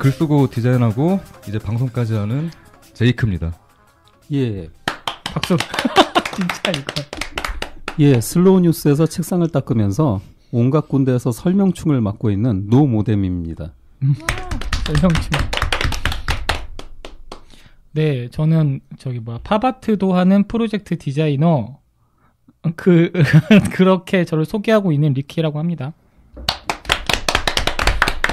글 쓰고 디자인하고 이제 방송까지 하는 제이크입니다. 예. 박수. 진짜 이거. 예, 슬로우 뉴스에서 책상을 닦으면서 온갖 군데에서 설명충을 맡고 있는 노모뎀입니다. 설명충. 네, 저는 팝아트도 하는 프로젝트 디자이너 그렇게 저를 소개하고 있는 리키라고 합니다.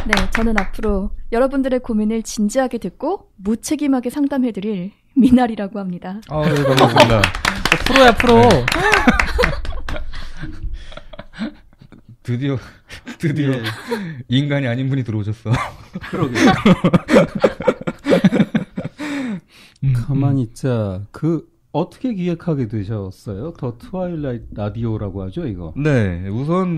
네, 저는 앞으로 여러분들의 고민을 진지하게 듣고 무책임하게 상담해드릴 미나리라고 합니다. 네, 반갑습니다. 프로야, 프로. 네. 드디어 예. 인간이 아닌 분이 들어오셨어. 그러게. 가만히 있자. 어떻게 기획하게 되셨어요? 더 트와일라이트 라디오라고 하죠, 이거? 네, 우선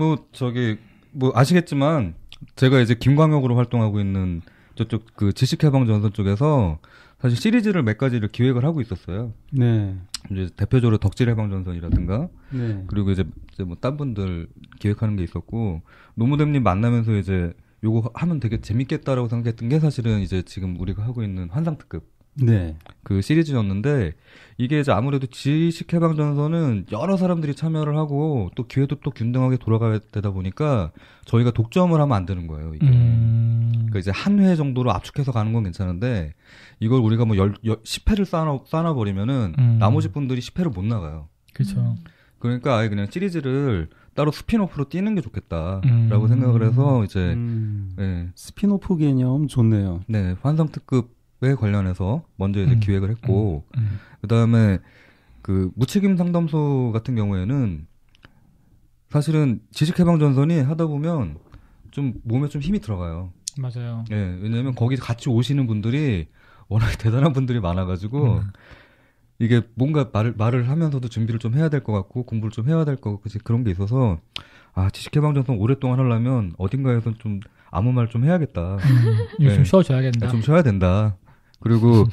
아시겠지만 제가 이제 김광혁으로 활동하고 있는 저쪽 그 지식해방전선 쪽에서 사실 시리즈를 몇 가지를 기획을 하고 있었어요. 네. 이제 대표적으로 덕질해방전선이라든가, 네. 그리고 이제 뭐 딴 분들 기획하는 게 있었고, 노무뎀님 만나면서 이제 요거 하면 되게 재밌겠다라고 생각했던 게 사실은 이제 지금 우리가 하고 있는 환상특급. 네. 그 시리즈였는데, 이게 이제 아무래도 지식해방전선은 여러 사람들이 참여를 하고, 또 기회도 또 균등하게 돌아가야 되다 보니까, 저희가 독점을 하면 안 되는 거예요, 이게. 그러니까 이제 한 회 정도로 압축해서 가는 건 괜찮은데, 이걸 우리가 뭐 10회를 쌓아버리면은, 나머지 분들이 10회를 못 나가요. 그렇죠. 그러니까 아예 그냥 시리즈를 따로 스핀오프로 띄는 게 좋겠다라고 생각을 해서, 이제, 네. 스핀오프 개념 좋네요. 네, 환상특급에 관련해서 먼저 이제 기획을 했고, 그 다음에 그 무책임 상담소 같은 경우에는 사실은 지식해방전선이 하다 보면 좀 몸에 좀 힘이 들어가요. 맞아요. 예, 왜냐면 거기 같이 오시는 분들이 워낙에 대단한 분들이 많아가지고 이게 뭔가 말을 하면서도 준비를 좀 해야 될 것 같고 공부를 좀 해야 될 것 같고 그런 게 있어서 지식해방전선 오랫동안 하려면 어딘가에서 좀 아무 말 좀 해야겠다. 네. 좀 쉬어줘야겠다. 좀 쉬어야 된다. 그리고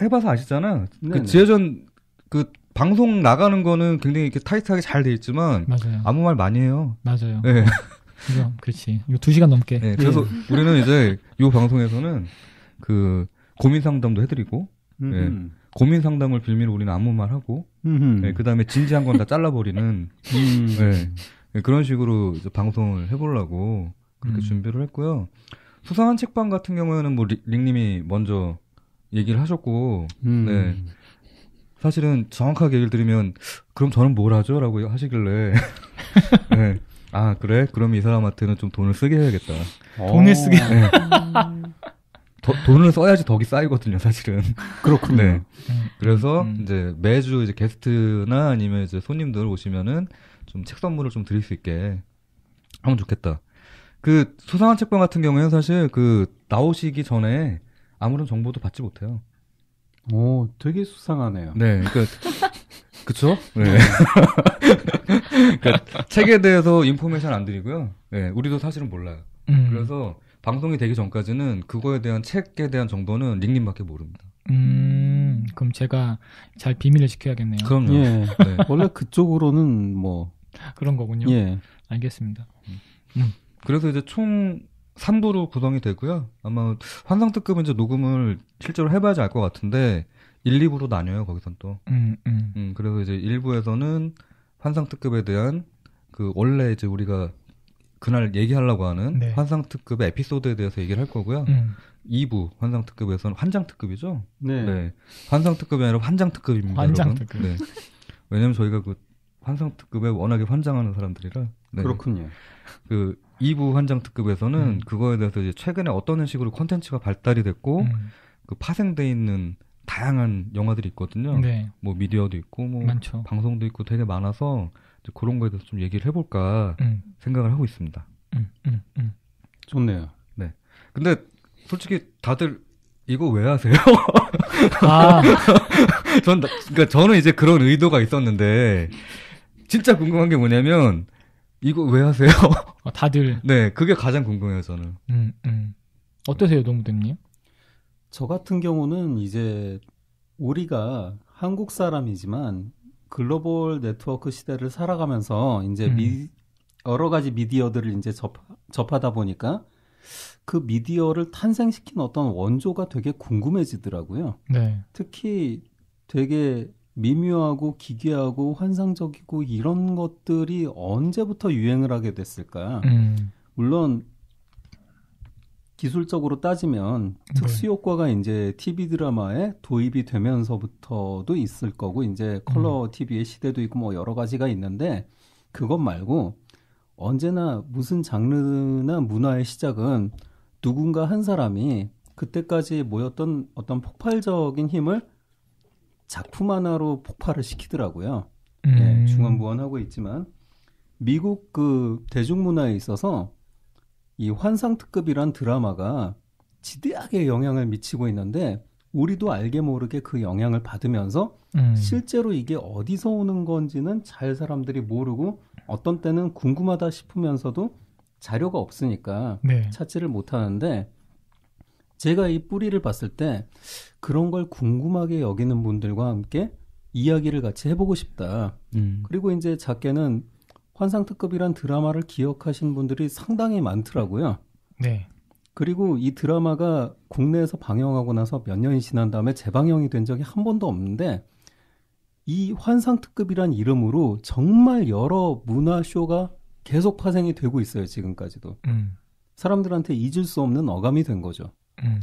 해봐서 아시잖아. 그 지혜전 그 방송 나가는 거는 굉장히 이렇게 타이트하게 잘 돼 있지만 맞아요. 아무 말 많이 해요. 맞아요. 네. 그렇지. 이거 2시간 넘게. 네, 그래서 우리는 이제 이 방송에서는 그 고민 상담도 해드리고, 네, 고민 상담을 빌미로 우리는 아무 말 하고, 네, 그 다음에 진지한 건 다 잘라버리는, 네, 그런 식으로 이제 방송을 해보려고 그렇게 준비를 했고요. 수상한 책방 같은 경우에는 뭐 릭님이 먼저 얘기를 하셨고, 네. 사실은 정확하게 얘기를 드리면, 그럼 저는 뭘 하죠? 라고 하시길래, 네. 그래? 그럼 이 사람한테는 좀 돈을 쓰게 해야겠다. 돈을 쓰게? 네. 돈을 써야지 덕이 쌓이거든요, 사실은. 그렇군요. 네. 그래서 이제 매주 이제 게스트나 아니면 이제 손님들 오시면은 좀 책 선물을 좀 드릴 수 있게 하면 좋겠다. 그 수상한 책방 같은 경우에는 사실 그 나오시기 전에 아무런 정보도 받지 못해요. 오, 되게 수상하네요. 네, 그러니까 그쵸? 네. 그러니까 책에 대해서 인포메이션 안 드리고요. 네, 우리도 사실은 몰라요. 그래서 방송이 되기 전까지는 그거에 대한 책에 대한 정보는 링님밖에 모릅니다. 그럼 제가 잘 비밀을 지켜야겠네요. 그럼요. 예. 네. 원래 그쪽으로는 뭐 그런 거군요. 예. 알겠습니다. 그래서 이제 총 3부로 구성이 되고요. 아마 환상특급은 이제 녹음을 실제로 해봐야지 알 것 같은데 1, 2부로 나뉘어요. 거기선 또. 그래서 이제 1부에서는 환상특급에 대한 그 원래 이제 우리가 그날 얘기하려고 하는 네. 환상특급의 에피소드에 대해서 얘기를 할 거고요. 2부 환상특급에서는 환장특급이죠. 네. 환상특급이 아니라 환장특급입니다. 환장특급. 네. 왜냐면 저희가 그 환상특급에 워낙에 환장하는 사람들이라. 네. 그렇군요. 그 2부 환장특급에서는 그거에 대해서 이제 최근에 어떤 식으로 콘텐츠가 발달이 됐고 그 파생돼 있는 다양한 영화들이 있거든요. 네. 뭐 미디어도 있고 뭐 많죠. 방송도 있고 되게 많아서 이제 그런 거에 대해서 좀 얘기를 해볼까 생각을 하고 있습니다. 좋네요. 네. 근데 솔직히 다들 이거 왜 하세요? 그러니까 저는 이제 그런 의도가 있었는데 진짜 궁금한 게 뭐냐면 이거 왜 하세요? 다들. 네, 그게 가장 궁금해요, 저는. 어떠세요, 노무대님? 저 같은 경우는 이제 우리가 한국 사람이지만 글로벌 네트워크 시대를 살아가면서 이제 여러 가지 미디어들을 이제 접하다 보니까 그 미디어를 탄생시킨 어떤 원조가 되게 궁금해지더라고요. 네. 특히 되게 미묘하고 기괴하고 환상적이고 이런 것들이 언제부터 유행을 하게 됐을까? 물론 기술적으로 따지면 특수 효과가 이제 TV 드라마에 도입이 되면서부터도 있을 거고 이제 컬러 TV의 시대도 있고 뭐 여러 가지가 있는데 그것 말고 언제나 무슨 장르나 문화의 시작은 누군가 한 사람이 그때까지 모였던 어떤 폭발적인 힘을 작품 하나로 폭발을 시키더라고요. 예, 중언부언하고 있지만 미국 그 대중문화에 있어서 이 환상특급이란 드라마가 지대하게 영향을 미치고 있는데 우리도 알게 모르게 그 영향을 받으면서 실제로 이게 어디서 오는 건지는 잘 사람들이 모르고 어떤 때는 궁금하다 싶으면서도 자료가 없으니까 네. 찾지를 못하는데 제가 이 뿌리를 봤을 때 그런 걸 궁금하게 여기는 분들과 함께 이야기를 같이 해보고 싶다. 그리고 이제 작게는 환상특급이란 드라마를 기억하신 분들이 상당히 많더라고요. 네. 그리고 이 드라마가 국내에서 방영하고 나서 몇 년이 지난 다음에 재방영이 된 적이 한 번도 없는데 이 환상특급이란 이름으로 정말 여러 문화쇼가 계속 파생이 되고 있어요. 지금까지도. 사람들한테 잊을 수 없는 어감이 된 거죠.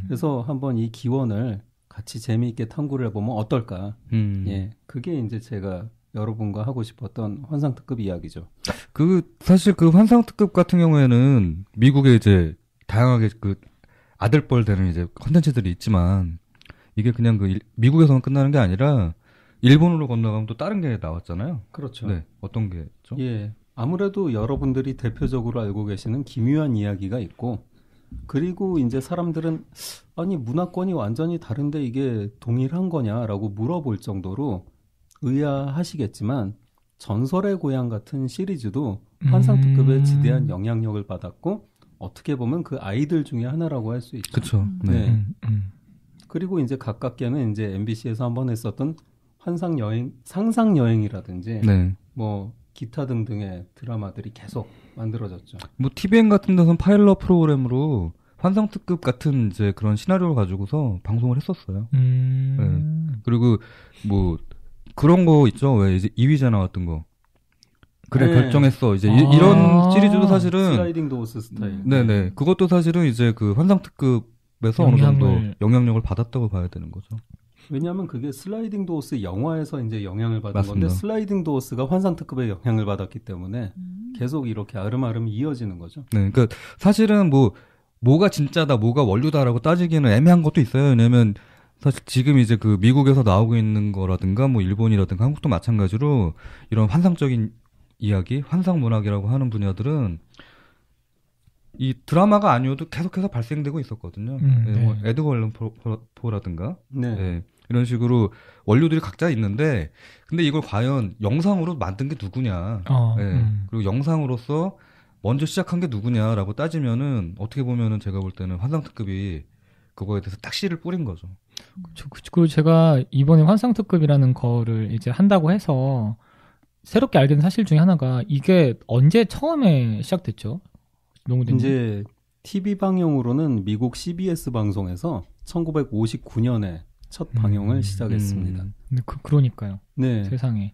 그래서 한번 이 기원을 같이 재미있게 탐구를 해보면 어떨까. 예, 그게 이제 제가 여러분과 하고 싶었던 환상특급 이야기죠. 사실 그 환상특급 같은 경우에는 미국에 이제 다양하게 그 아들뻘 되는 이제 컨텐츠들이 있지만 이게 그냥 미국에서만 끝나는 게 아니라 일본으로 건너가면 또 다른 게 나왔잖아요. 그렇죠. 네. 어떤 게죠? 예. 아무래도 여러분들이 대표적으로 알고 계시는 기묘한 이야기가 있고 그리고 이제 사람들은 아니 문화권이 완전히 다른데 이게 동일한 거냐라고 물어볼 정도로 의아하시겠지만 전설의 고향 같은 시리즈도 환상특급에 지대한 영향력을 받았고 어떻게 보면 그 아이들 중에 하나라고 할 수 있죠. 그렇죠. 네. 그리고 이제 가깝게는 이제 MBC에서 한번 했었던 상상여행이라든지 네. 뭐 기타 등등의 드라마들이 계속 만들어졌죠. 뭐 TVN 같은 데서는 파일럿 프로그램으로 환상특급 같은 이제 그런 시나리오를 가지고서 방송을 했었어요. 네. 그리고 뭐 그런 거 있죠. 왜 이제 2위자 나왔던 거. 그래 네. 결정했어. 이제 이런 시리즈도 사실은 슬라이딩 도어스 스타일. 네네. 그것도 사실은 이제 그 환상특급에서 어느 정도 영향력을 받았다고 봐야 되는 거죠. 왜냐하면 그게 슬라이딩 도어스 영화에서 이제 영향을 받은 맞습니다. 건데 슬라이딩 도어스가 환상특급에 영향을 받았기 때문에 계속 이렇게 아름아름 이어지는 거죠. 네. 그러니까 사실은 뭐가 진짜다, 뭐가 원류다라고 따지기는 애매한 것도 있어요. 왜냐면 사실 지금 이제 그 미국에서 나오고 있는 거라든가 뭐 일본이라든가 한국도 마찬가지로 이런 환상적인 이야기, 환상 문학이라고 하는 분야들은 이 드라마가 아니어도 계속해서 발생되고 있었거든요. 네. 뭐 에드거 앨런 포라든가 네. 네. 이런 식으로 원류들이 각자 있는데 근데 이걸 과연 영상으로 만든 게 누구냐. 네. 그리고 영상으로서 먼저 시작한 게 누구냐라고 따지면은 어떻게 보면은 제가 볼 때는 환상특급이 그거에 대해서 딱 씨를 뿌린 거죠. 그리고 제가 이번에 환상특급이라는 거를 이제 한다고 해서 새롭게 알게 된 사실 중에 하나가 이게 언제 처음에 시작됐죠? 농구대님. 이제 TV 방영으로는 미국 CBS 방송에서 1959년에 첫 방영을 시작했습니다. 그러니까요. 네. 세상에.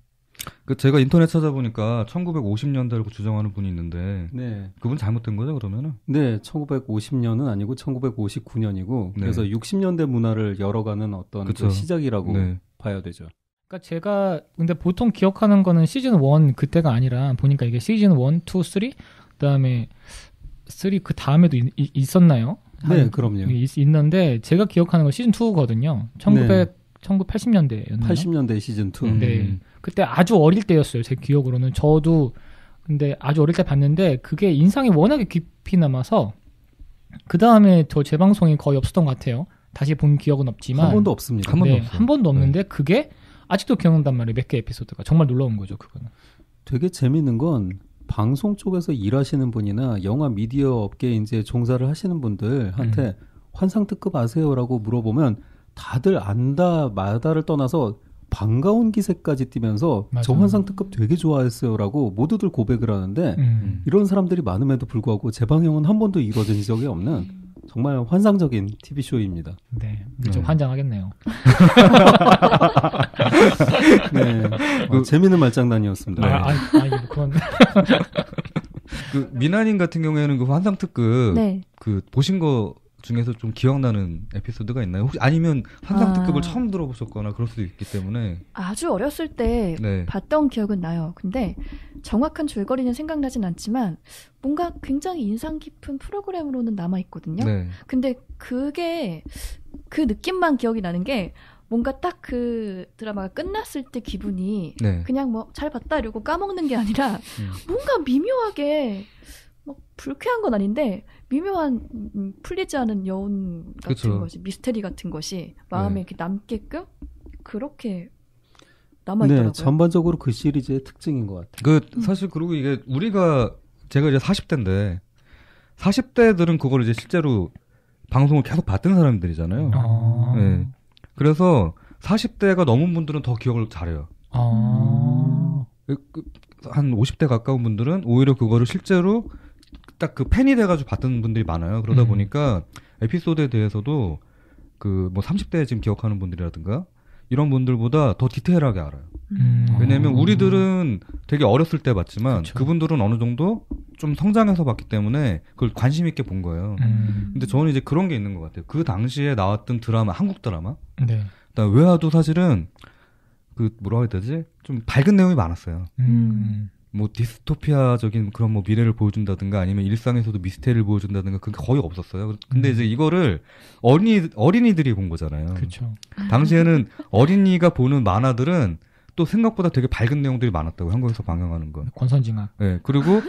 제가 인터넷 찾아보니까 1950년대라고 주장하는 분이 있는데 네. 그분 잘못된 거죠 그러면은? 네, 1950년은 아니고 1959년이고 네. 그래서 60년대 문화를 열어가는 어떤 그 시작이라고 네. 봐야 되죠. 그러니까 제가 근데 보통 기억하는 거는 시즌 1 그때가 아니라 보니까 이게 시즌 1, 2, 3 그다음에 3 그 다음에도 있었나요? 네, 그럼요. 있는데 제가 기억하는 건 시즌 2거든요. 1980년대였나요? 80년대 시즌 2. 네. 그때 아주 어릴 때였어요. 제 기억으로는. 저도 근데 아주 어릴 때 봤는데 그게 인상이 워낙에 깊이 남아서 그 다음에 저 재방송이 거의 없었던 것 같아요. 다시 본 기억은 없지만 한 번도 없습니다. 한 번도 없는데 그게 아직도 기억난단 말이에요. 몇 개 에피소드가. 정말 놀라운 거죠. 그거는. 되게 재밌는 건 방송 쪽에서 일하시는 분이나 영화 미디어 업계에 이제 종사를 하시는 분들한테 환상특급 아세요라고 물어보면 다들 안다 마다를 떠나서 반가운 기세까지 띄면서 맞아. 저 환상 특급 되게 좋아했어요라고 모두들 고백을 하는데 이런 사람들이 많음에도 불구하고 재방영은 한 번도 이루어진 적이 없는 정말 환상적인 TV쇼입니다. 네, 좀 환장하겠네요. 네, 재미있는 말장난이었습니다. 그건 그 미나님 같은 경우에는 그 환상 특급 네. 그 보신 거 중에서 좀 기억나는 에피소드가 있나요? 혹시 아니면 환상 특급을 처음 들어보셨거나 그럴 수도 있기 때문에 아주 어렸을 때 네. 봤던 기억은 나요. 근데 정확한 줄거리는 생각나진 않지만 뭔가 굉장히 인상 깊은 프로그램으로는 남아있거든요. 네. 근데 그게 그 느낌만 기억이 나는 게 뭔가 딱 그 드라마가 끝났을 때 기분이 네. 그냥 뭐 잘 봤다 이러고 까먹는 게 아니라 뭔가 미묘하게 막 불쾌한 건 아닌데 미묘한 풀리지 않은 여운 같은 그쵸. 것이 미스테리 같은 것이 마음에 네. 이렇게 남게끔 그렇게 남아있더라고요. 네, 전반적으로 그 시리즈의 특징인 것 같아요. 그 사실 그리고 이게 제가 이제 40대인데 40대들은 그걸 이제 실제로 방송을 계속 봤던 사람들이잖아요. 네. 그래서 40대가 넘은 분들은 더 기억을 잘해요. 한 50대 가까운 분들은 오히려 그거를 실제로 딱 그 팬이 돼가지고 봤던 분들이 많아요. 그러다 보니까 에피소드에 대해서도 그 뭐 30대 지금 기억하는 분들이라든가 이런 분들보다 더 디테일하게 알아요. 왜냐면 우리들은 되게 어렸을 때 봤지만 그쵸. 그분들은 어느 정도 좀 성장해서 봤기 때문에 그걸 관심 있게 본 거예요. 근데 저는 이제 그런 게 있는 것 같아요. 그 당시에 나왔던 드라마, 한국 드라마, 네. 그다음 외화도 사실은 그 뭐라고 해야 되지? 좀 밝은 내용이 많았어요. 뭐 디스토피아적인 그런 뭐 미래를 보여준다든가 아니면 일상에서도 미스테리를 보여준다든가 그게 거의 없었어요. 근데 이제 이거를 어린이들이 본 거잖아요. 그렇죠. 당시에는 어린이가 보는 만화들은 또 생각보다 되게 밝은 내용들이 많았다고 한국에서 방영하는 건. 권선징악. 네, 그리고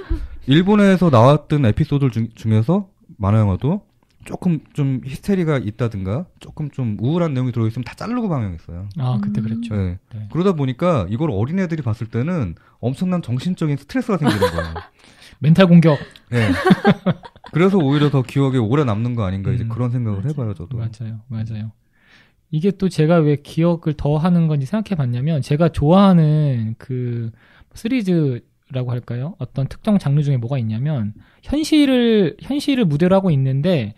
일본에서 나왔던 에피소드 중에서 만화 영화도 조금 좀 히스테리가 있다든가 조금 좀 우울한 내용이 들어있으면 다 자르고 방영했어요. 그때 그랬죠. 네. 네. 그러다 보니까 이걸 어린애들이 봤을 때는 엄청난 정신적인 스트레스가 생기는 거예요. 멘탈 공격. 네. 그래서 오히려 더 기억에 오래 남는 거 아닌가 이제 그런 생각을 해봐요, 저도. 맞아요. 이게 또 제가 왜 기억을 더 하는 건지 생각해 봤냐면 제가 좋아하는 그 시리즈라고 할까요? 어떤 특정 장르 중에 뭐가 있냐면 현실을 무대로 하고 있는데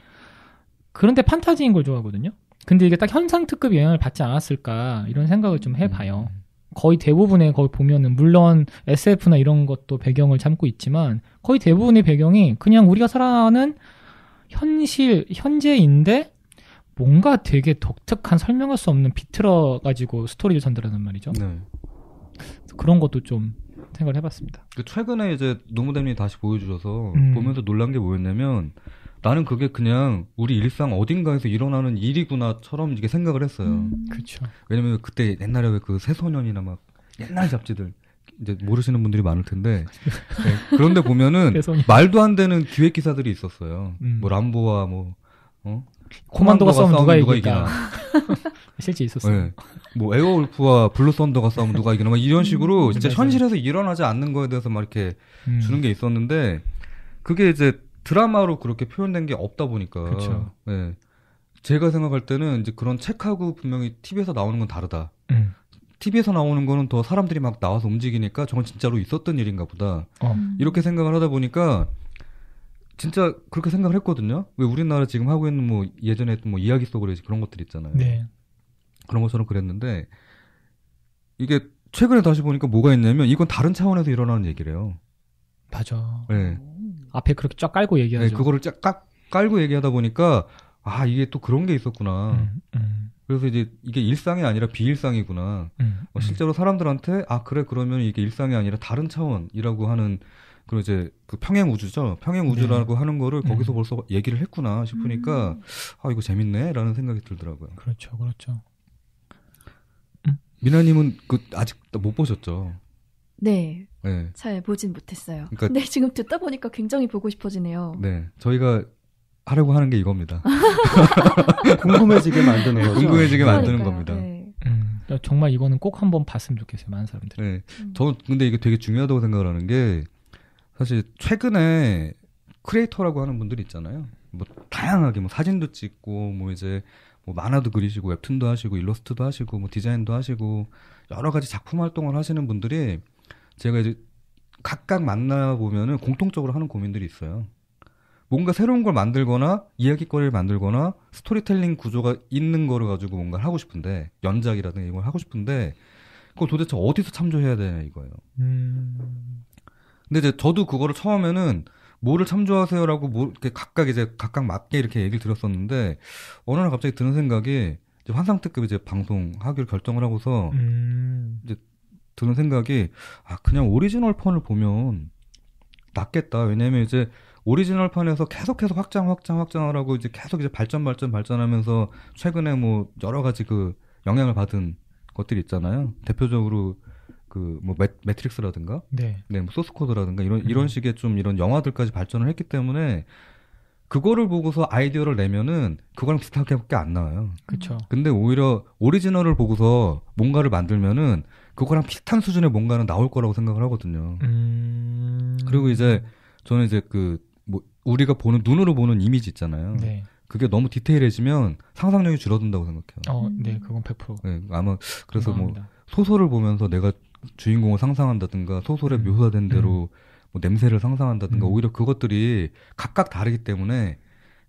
그런데 판타지인 걸 좋아하거든요. 근데 이게 딱 현상 특급 영향을 받지 않았을까 이런 생각을 좀 해봐요. 거의 대부분의 거기 보면은 물론 SF나 이런 것도 배경을 잡고 있지만 거의 대부분의 배경이 그냥 우리가 살아가는 현재인데 뭔가 되게 독특한 설명할 수 없는 비틀어 가지고 스토리를 전달하는 말이죠. 네. 그런 것도 좀 생각을 해봤습니다. 최근에 이제 노무대님이 다시 보여주셔서 보면서 놀란 게 뭐였냐면 나는 그게 그냥 우리 일상 어딘가에서 일어나는 일이구나처럼 이게 생각을 했어요. 그렇죠. 왜냐면 그때 옛날에 왜 그 새소년이나 막 옛날 잡지들 이제 모르시는 분들이 많을 텐데 네, 그런데 보면은 말도 안 되는 기획 기사들이 있었어요. 뭐 람보와 뭐 코만도가 싸우면 누가 이기나. 실제 있었어요. 네. 뭐 에어울프와 블루 썬더가 싸우면 누가 이기나 막 이런 식으로 진짜 현실에서 일어나지 않는 거에 대해서 막 이렇게 주는 게 있었는데 그게 이제 드라마로 그렇게 표현된 게 없다 보니까 그쵸. 네. 제가 생각할 때는 이제 그런 책하고 분명히 TV에서 나오는 건 다르다. TV에서 나오는 거는 더 사람들이 막 나와서 움직이니까 저건 진짜로 있었던 일인가 보다. 이렇게 생각을 하다 보니까 진짜 그렇게 생각을 했거든요. 왜 우리나라 지금 하고 있는 뭐 예전에 했던 뭐 이야기 속으로 그런 것들 있잖아요. 네. 그런 것처럼 그랬는데 이게 최근에 다시 보니까 뭐가 있냐면 이건 다른 차원에서 일어나는 얘기래요. 맞아. 네. 앞에 그렇게 쫙 깔고 얘기하죠. 네, 그거를 쫙 깔고 얘기하다 보니까 아 이게 또 그런 게 있었구나. 그래서 이제 이게 일상이 아니라 비일상이구나. 실제로 사람들한테 아 그래 그러면 이게 일상이 아니라 다른 차원이라고 하는 그리고 이제 그 평행 우주죠. 평행 우주라고 하는 거를 거기서 벌써 얘기를 했구나 싶으니까 아 이거 재밌네라는 생각이 들더라고요. 그렇죠. 미나님은 그 아직 못 보셨죠? 네. 네. 잘 보진 못했어요. 그러니까, 근데 지금 듣다 보니까 굉장히 보고 싶어지네요. 네. 저희가 하려고 하는 게 이겁니다. 궁금해지게 만드는 거죠. 궁금해지게 만드는 그러니까요. 겁니다. 네. 정말 이거는 꼭 한번 봤으면 좋겠어요. 많은 사람들이. 네. 저는 근데 이게 되게 중요하다고 생각을 하는 게 사실 최근에 크리에이터라고 하는 분들이 있잖아요. 뭐 다양하게 뭐 사진도 찍고 뭐 이제 뭐 만화도 그리시고 웹툰도 하시고 일러스트도 하시고 뭐 디자인도 하시고 여러 가지 작품 활동을 하시는 분들이 제가 이제 각각 만나 보면은 공통적으로 하는 고민들이 있어요. 뭔가 새로운 걸 만들거나 이야기거리를 만들거나 스토리텔링 구조가 있는 거를 가지고 뭔가를 하고 싶은데 연작이라든가 이걸 하고 싶은데 그걸 도대체 어디서 참조해야 되냐 이거예요. 근데 이제 저도 그거를 처음에는 뭐를 참조하세요라고 이렇게 각각 맞게 이렇게 얘기를 드렸었는데 어느 날 갑자기 드는 생각이 이제 환상특급 이제 방송하기로 결정을 하고서 이제 드는 생각이 그냥 오리지널판을 보면 낫겠다. 왜냐면 이제 오리지널판에서 계속해서 확장을 하고 이제 계속 이제 발전하면서 최근에 뭐 여러 가지 그 영향을 받은 것들이 있잖아요. 대표적으로 그 뭐 매트릭스라든가, 뭐 소스코드라든가 이런 식의 좀 이런 영화들까지 발전을 했기 때문에 그거를 보고서 아이디어를 내면은 그거랑 비슷하게밖에 안 나와요. 그렇죠. 근데 오히려 오리지널을 보고서 뭔가를 만들면은 그거랑 비슷한 수준의 뭔가는 나올 거라고 생각을 하거든요. 그리고 이제 저는 이제 그 뭐 우리가 눈으로 보는 이미지 있잖아요. 네. 그게 너무 디테일해지면 상상력이 줄어든다고 생각해요. 네, 그건 100%. 네, 아마 그래서 공감합니다. 뭐 소설을 보면서 내가 주인공을 상상한다든가 소설에 묘사된 대로 뭐 냄새를 상상한다든가 오히려 그것들이 각각 다르기 때문에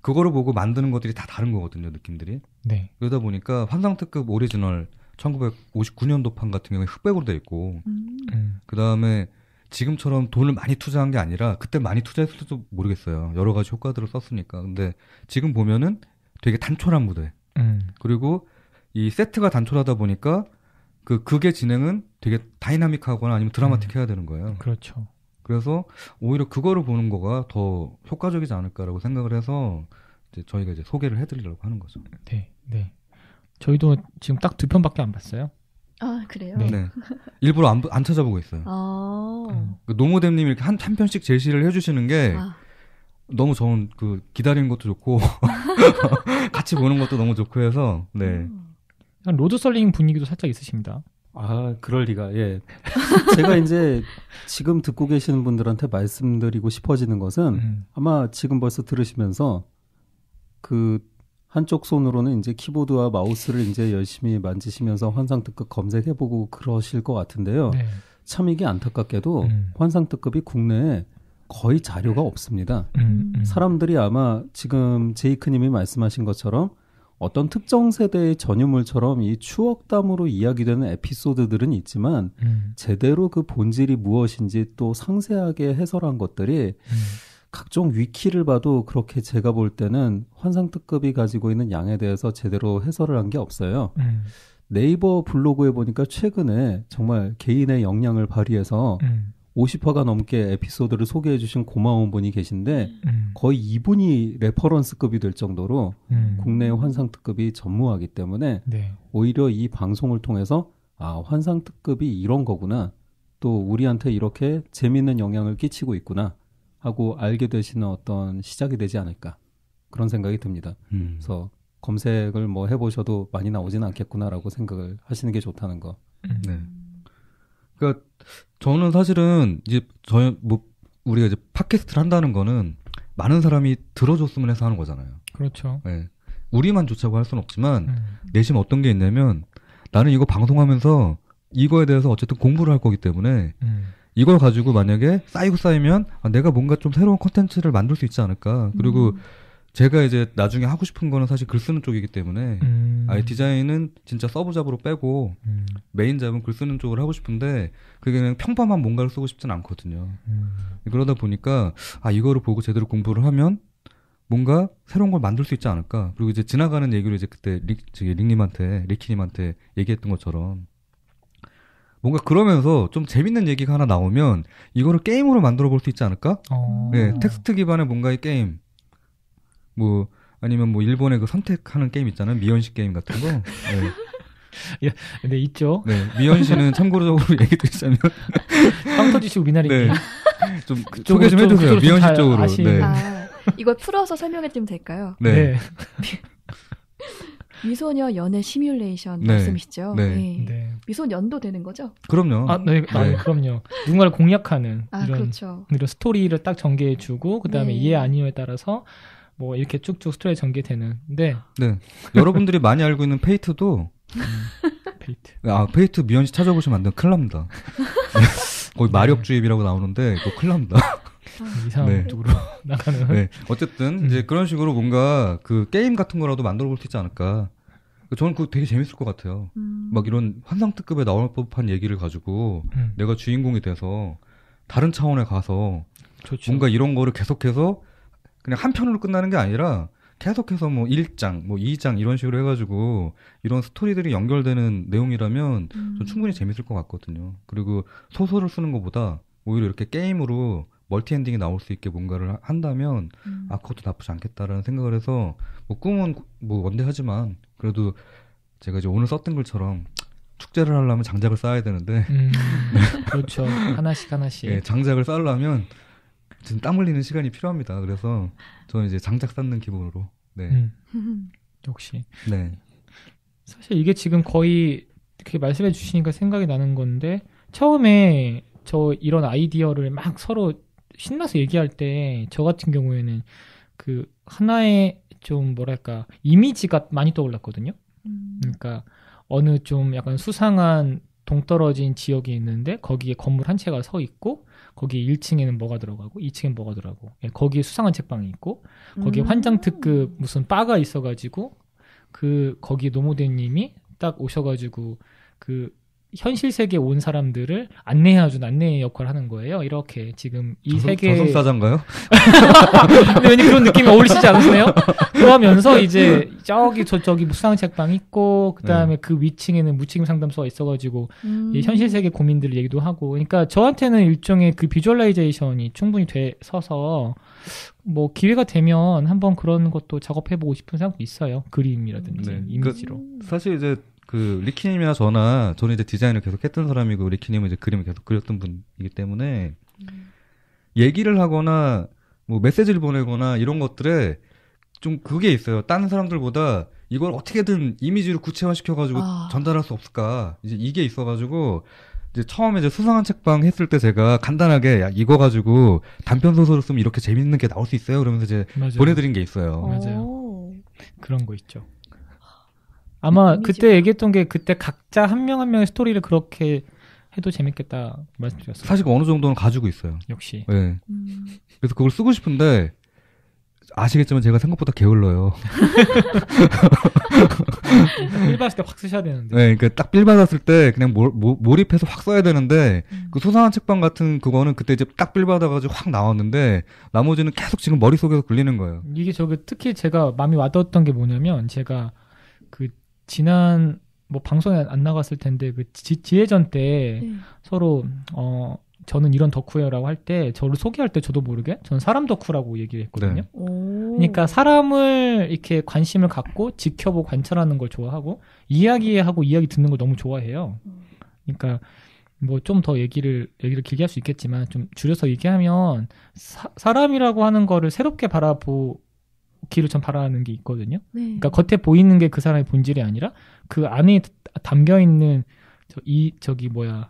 그거를 보고 만드는 것들이 다 다른 거거든요, 느낌들이. 네. 그러다 보니까 환상특급 오리지널 1959년도판 같은 경우에 흑백으로 돼 있고 그 다음에 지금처럼 돈을 많이 투자한 게 아니라 그때 많이 투자했을지도 모르겠어요. 여러 가지 효과들을 썼으니까. 근데 지금 보면은 되게 단촐한 무대. 그리고 이 세트가 단촐하다 보니까 극의 진행은 되게 다이나믹하거나 아니면 드라마틱해야 되는 거예요. 그렇죠. 그래서 오히려 그거를 보는 거가 더 효과적이지 않을까라고 생각을 해서 이제 저희가 이제 소개를 해드리려고 하는 거죠. 네, 네. 저희도 지금 딱 2편밖에 안 봤어요. 아, 그래요? 네. 일부러 안 찾아보고 있어요. 노모뎀님이 이렇게 한 편씩 제시를 해주시는 게 너무 저는 기다리는 것도 좋고 같이 보는 것도 너무 좋고 해서 네. 로드설링 분위기도 살짝 있으십니다. 그럴 리가. 예. 제가 이제 지금 듣고 계시는 분들한테 말씀드리고 싶어지는 것은 아마 지금 벌써 들으시면서 한쪽 손으로는 이제 키보드와 마우스를 이제 열심히 만지시면서 환상특급 검색해보고 그러실 것 같은데요. 네. 참 이게 안타깝게도 환상특급이 국내에 거의 자료가 없습니다. 사람들이 아마 지금 제이크님이 말씀하신 것처럼 어떤 특정 세대의 전유물처럼 이 추억담으로 이야기되는 에피소드들은 있지만 제대로 그 본질이 무엇인지 또 상세하게 해설한 것들이 각종 위키를 봐도 그렇게 제가 볼 때는 환상특급이 가지고 있는 양에 대해서 제대로 해설을 한 게 없어요. 네이버 블로그에 보니까 최근에 정말 개인의 역량을 발휘해서 50화가 넘게 에피소드를 소개해 주신 고마운 분이 계신데 거의 이분이 레퍼런스급이 될 정도로 국내의 환상특급이 전무하기 때문에 오히려 이 방송을 통해서 환상특급이 이런 거구나, 또 우리한테 이렇게 재미있는 영향을 끼치고 있구나 하고 알게 되시는 어떤 시작이 되지 않을까, 그런 생각이 듭니다. 그래서 검색을 뭐 해보셔도 많이 나오진 않겠구나라고 생각을 하시는 게 좋다는 거. 네. 그러니까 저는 사실은 이제 우리가 이제 팟캐스트를 한다는 거는 많은 사람이 들어줬으면 해서 하는 거잖아요. 그렇죠. 네. 우리만 좋자고 할 수는 없지만 내심 어떤 게 있냐면 나는 이거 방송하면서 이거에 대해서 어쨌든 공부를 할 거기 때문에 이걸 가지고 만약에 쌓이면 내가 뭔가 좀 새로운 콘텐츠를 만들 수 있지 않을까. 그리고 제가 이제 나중에 하고 싶은 거는 사실 글 쓰는 쪽이기 때문에 아예 디자인은 진짜 서브 잡으로 빼고 메인 잡은 글 쓰는 쪽을 하고 싶은데 그게 그냥 평범한 뭔가를 쓰고 싶진 않거든요. 그러다 보니까 이거를 보고 제대로 공부를 하면 뭔가 새로운 걸 만들 수 있지 않을까. 그리고 이제 지나가는 얘기로 이제 그때 리키님한테 얘기했던 것처럼 뭔가 그러면서 좀 재밌는 얘기가 하나 나오면 이거를 게임으로 만들어 볼 수 있지 않을까? 네, 텍스트 기반의 뭔가의 게임. 뭐 아니면 뭐 일본의 그 선택하는 게임 있잖아요. 미연시 게임 같은 거. 네. 네, 있죠. 네, 미연시는 참고적으로 얘기 드리자면 빵 터지시고 미나리 게임. 좀 소개 좀 해주세요. 미연시 쪽으로. 네. 이걸 풀어서 설명해드리면 될까요? 네. 미소녀 연애 시뮬레이션 말씀이시죠? 네. 미소년도 되는 거죠? 그럼요. 그럼요. 누군가를 공략하는 그렇죠. 이런 스토리를 딱 전개해주고 그 다음에 이해 아니요에 따라서 뭐 이렇게 쭉쭉 스토리 전개되는. 근데 네. 여러분들이 많이 알고 있는 페이트도 페이트. 페이트 미연 씨 찾아보시면 안 돼요. 큰일 납니다. 거의 마력주입이라고 나오는데 그거 큰일 납니다. 이상한 쪽으로 나가는. 네. 어쨌든 이제 그런 식으로 뭔가 그 게임 같은 거라도 만들어 볼 수 있지 않을까. 저는 그거 되게 재밌을 것 같아요. 막 이런 환상특급에 나올 법한 얘기를 가지고 내가 주인공이 돼서 다른 차원에 가서 좋죠. 뭔가 이런 거를 계속해서 그냥 한 편으로 끝나는 게 아니라 계속해서 뭐 1장, 뭐 2장 이런 식으로 해가지고 이런 스토리들이 연결되는 내용이라면 전 충분히 재밌을 것 같거든요. 그리고 소설을 쓰는 것보다 오히려 이렇게 게임으로 멀티 엔딩이 나올 수 있게 뭔가를 한다면 그것도 나쁘지 않겠다라는 생각을 해서 뭐 꿈은 뭐 원대하지만 그래도 제가 이제 오늘 썼던 글처럼 축제를 하려면 장작을 쌓아야 되는데 그렇죠. 하나씩 네, 장작을 쌓으려면 지금 땀 흘리는 시간이 필요합니다. 그래서 저는 이제 장작 쌓는 기분으로 네. 역시 네. 사실 이게 지금 거의 그렇게 말씀해 주시니까 생각이 나는 건데 처음에 저 이런 아이디어를 막 서로 신나서 얘기할 때 저 같은 경우에는 그 하나의 좀 뭐랄까 이미지가 많이 떠올랐거든요. 그러니까 어느 좀 약간 수상한 동떨어진 지역이 있는데 거기에 건물 한 채가 서 있고 거기 1층에는 뭐가 들어가고 2층엔 뭐가 들어가고 거기에 수상한 책방이 있고 거기에 환장특급 무슨 바가 있어가지고 그 거기 노모대님이 딱 오셔가지고 그 현실 세계에 온 사람들을 안내해준 안내 역할을 하는 거예요. 이렇게 지금 이 세계 저승사자인가요? 근데 왠지 그런 느낌이 어울리시지 않으세요? 그러면서 이제 저기 무쌍 책방 있고 그다음에 그 위층에는 무책임 상담소가 있어가지고 현실 세계 고민들 얘기도 하고 그러니까 저한테는 일종의 그 비주얼라이제이션이 충분히 서서 뭐 기회가 되면 한번 그런 것도 작업해보고 싶은 생각도 있어요. 그림이라든지 이미지로. 사실 이제 그 리키님이나 저는 이제 디자인을 계속 했던 사람이고 리키님은 이제 그림을 계속 그렸던 분이기 때문에 얘기를 하거나 뭐 메시지를 보내거나 이런 것들에 좀 그게 있어요. 다른 사람들보다 이걸 어떻게든 이미지로 구체화시켜가지고 전달할 수 없을까 이제 이게 있어가지고 이제 처음에 이제 수상한 책방 했을 때 제가 간단하게 야 이거 가지고 단편 소설을 쓰면 이렇게 재밌는 게 나올 수 있어요. 그러면서 이제 맞아요. 보내드린 게 있어요. 맞아요. 그런 거 있죠. 아마 그때 얘기했던 게 그때 각자 한 명 한 명의 스토리를 그렇게 해도 재밌겠다 말씀드렸어요. 사실 어느 정도는 가지고 있어요. 역시. 네. 그래서 그걸 쓰고 싶은데 아시겠지만 제가 생각보다 게을러요. 빌 받았을 때 확 쓰셔야 되는데. 네, 그러니까 딱 빌 받았을 때 그냥 몰입해서 확 써야 되는데 그 수상한 책방 같은 그거는 그때 이제 딱 빌 받아가지고 확 나왔는데 나머지는 계속 지금 머릿속에서 굴리는 거예요. 이게 특히 제가 마음이 와닿았던 게 뭐냐면 제가 그 지난 뭐 방송에 안 나갔을 텐데 그 지혜전 때 서로 저는 이런 덕후예요라고 할 때 저를 소개할 때 저도 모르게 저는 사람 덕후라고 얘기를 했거든요. 그러니까 사람을 이렇게 관심을 갖고 지켜보고 관찰하는 걸 좋아하고 이야기하고 이야기 듣는 걸 너무 좋아해요. 그러니까 뭐 좀 더 얘기를 길게 할 수 있겠지만 좀 줄여서 얘기하면 사람이라고 하는 거를 새롭게 바라보기를 전 바라는 게 있거든요. 그러니까 겉에 보이는 게 그 사람의 본질이 아니라 그 안에 담겨 있는 이런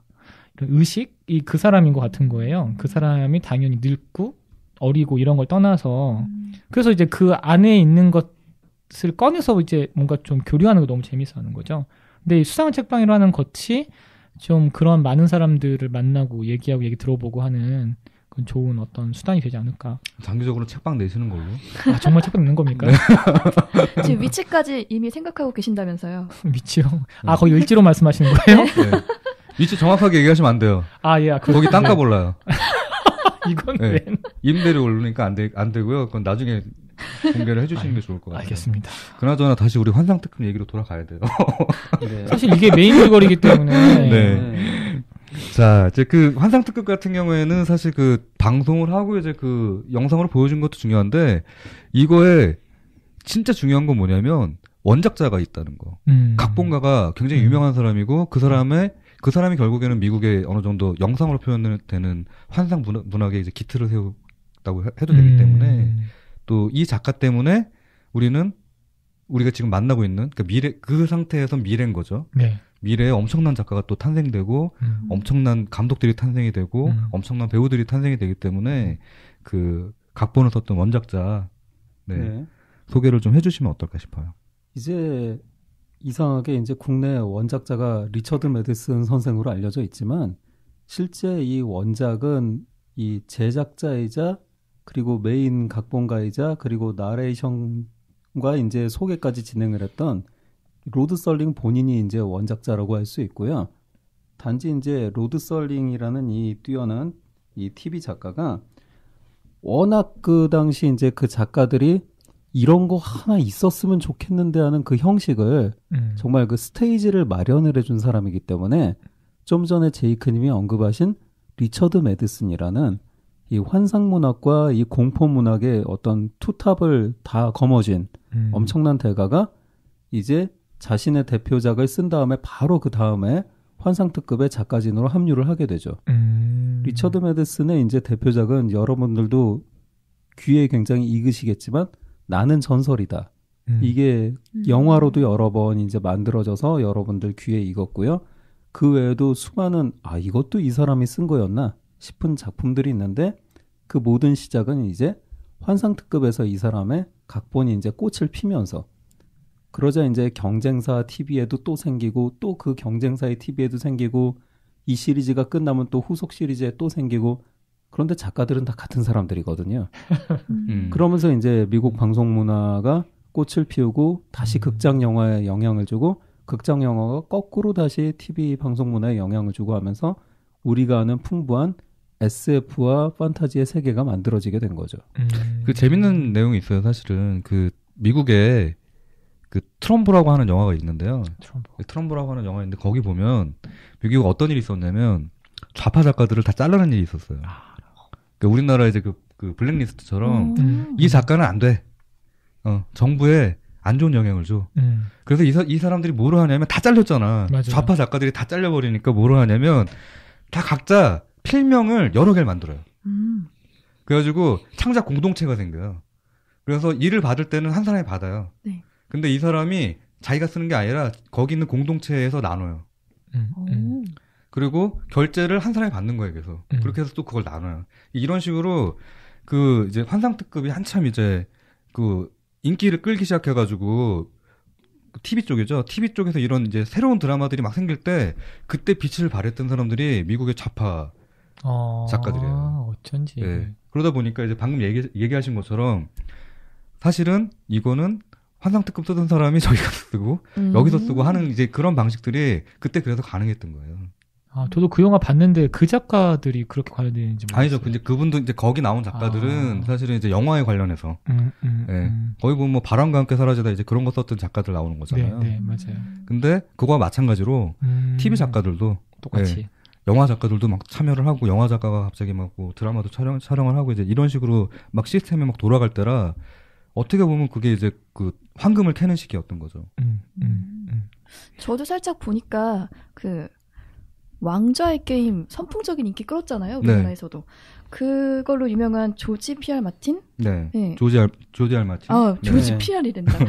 의식이 그 사람인 것 같은 거예요. 그 사람이 당연히 늙고 어리고 이런 걸 떠나서 그래서 이제 그 안에 있는 것을 꺼내서 이제 뭔가 좀 교류하는 거 너무 재밌어하는 거죠. 근데 이 수상한 책방이라는 것이 좀 그런 많은 사람들을 만나고 얘기하고 얘기 들어보고 하는 그건 좋은 어떤 수단이 되지 않을까. 장기적으로 책방 내시는 걸로. 정말 책방 내는 겁니까? 네. 지금 위치까지 이미 생각하고 계신다면서요. 위치요? 거기 을지로 말씀하시는 거예요? 네. 위치 정확하게 얘기하시면 안 돼요. 예. 거기 땅값 올라요. 이건 네. 임대료 오르니까 안 되고요. 그건 나중에 공개를 해주시는 게 좋을 것 같아요. 알겠습니다. 그나저나 다시 우리 환상특급 얘기로 돌아가야 돼요. 네. 사실 이게 메인 줄거리이기 때문에. 네. 자, 이제 그 환상특급 같은 경우에는 사실 그 방송을 하고 이제 그 영상으로 보여준 것도 중요한데 이거에 진짜 중요한 건 뭐냐면 원작자가 있다는 거. 각본가가 굉장히 유명한 사람이고 그 사람이 결국에는 미국의 어느 정도 영상으로 표현되는 환상 문학의 이제 기틀을 세웠다고 해도 되기 때문에 또 이 작가 때문에 우리가 지금 만나고 있는 그러니까 그 상태에서 미래인 거죠. 네. 미래에 엄청난 작가가 또 탄생되고 엄청난 감독들이 탄생이 되고 엄청난 배우들이 탄생이 되기 때문에 그 각본을 썼던 원작자 네. 소개를 좀 해주시면 어떨까 싶어요. 이제 이상하게 이제 국내 원작자가 리처드 매디슨 선생으로 알려져 있지만 실제 이 원작은 이 제작자이자 그리고 메인 각본가이자 그리고 나레이션과 이제 소개까지 진행을 했던 로드 설링 본인이 이제 원작자라고 할 수 있고요. 단지 이제 로드 설링이라는 이 뛰어난 이 TV 작가가 워낙 그 당시 이제 그 작가들이 이런 거 하나 있었으면 좋겠는데 하는 그 형식을 정말 그 스테이지를 마련을 해준 사람이기 때문에 좀 전에 제이크님이 언급하신 리처드 매디슨이라는 이 환상문학과 이 공포문학의 어떤 투탑을 다 거머쥔 엄청난 대가가 이제 자신의 대표작을 쓴 다음에 바로 그 다음에 환상특급의 작가진으로 합류를 하게 되죠. 리처드 매디슨의 이제 대표작은 여러분들도 귀에 굉장히 익으시겠지만 나는 전설이다. 이게 영화로도 여러 번 이제 만들어져서 여러분들 귀에 익었고요. 그 외에도 수많은 이것도 이 사람이 쓴 거였나 싶은 작품들이 있는데 그 모든 시작은 이제 환상특급에서 이 사람의 각본이 이제 꽃을 피면서 그러자 이제 경쟁사 TV에도 또 생기고 또 그 경쟁사의 TV에도 생기고 이 시리즈가 끝나면 또 후속 시리즈에 또 생기고 그런데 작가들은 다 같은 사람들이거든요. 그러면서 이제 미국 방송 문화가 꽃을 피우고 다시 극장 영화에 영향을 주고 극장 영화가 거꾸로 다시 TV 방송 문화에 영향을 주고 하면서 우리가 아는 풍부한 SF와 판타지의 세계가 만들어지게 된 거죠. 그 재밌는 내용이 있어요. 사실은 그 미국에 그 트럼보라고 하는 영화가 있는데요. 트럼보라고 하는 영화가 있는데 거기 보면 미국에 어떤 일이 있었냐면 좌파 작가들을 다 자르는 일이 있었어요. 그러니까 우리나라 이제 그 블랙리스트처럼 이 작가는 안 돼. 정부에 안 좋은 영향을 줘. 그래서 이 사람들이 뭐를 하냐면 다 잘렸잖아. 맞아요. 좌파 작가들이 다 잘려버리니까 뭐를 하냐면 다 각자 필명을 여러 개를 만들어요. 그래가지고 창작 공동체가 생겨요. 그래서 일을 받을 때는 한 사람이 받아요. 네. 근데 이 사람이 자기가 쓰는 게 아니라 거기 있는 공동체에서 나눠요. 그리고 결제를 한 사람이 받는 거예요, 계속. 그렇게 해서 또 그걸 나눠요. 이런 식으로 그 이제 환상특급이 한참 이제 그 인기를 끌기 시작해가지고 TV 쪽이죠. TV 쪽에서 이런 이제 새로운 드라마들이 막 생길 때 그때 빛을 발했던 사람들이 미국의 좌파 작가들이에요. 어쩐지. 네. 그러다 보니까 이제 방금 얘기하신 것처럼 사실은 이거는 환상특급 쓰던 사람이 저기가 쓰고 여기서 쓰고 하는 이제 그런 방식들이 그때 그래서 가능했던 거예요. 저도 그 영화 봤는데 그 작가들이 그렇게 관련되는지 몰랐어요. 아니죠. 근데 그분도 이제 거기 나온 작가들은 사실은 이제 영화에 관련해서 네. 거의 보면 뭐 바람과 함께 사라지다 이제 그런 거 썼던 작가들 나오는 거잖아요. 네, 맞아요. 근데 그거와 마찬가지로 TV 작가들도 똑같이 네, 영화 작가들도 막 참여를 하고 영화 작가가 갑자기 막 뭐 드라마도 촬영을 하고 이제 이런 식으로 막 시스템이 막 돌아갈 때라 어떻게 보면 그게 이제 그 황금을 캐는 시기였던 거죠. 저도 살짝 보니까 그 왕좌의 게임 선풍적인 인기 끌었잖아요. 우리나라에서도. 네. 그걸로 유명한 조지 PR 마틴? 네. 네. 조지 R 마틴. 조지 네. PR이된다.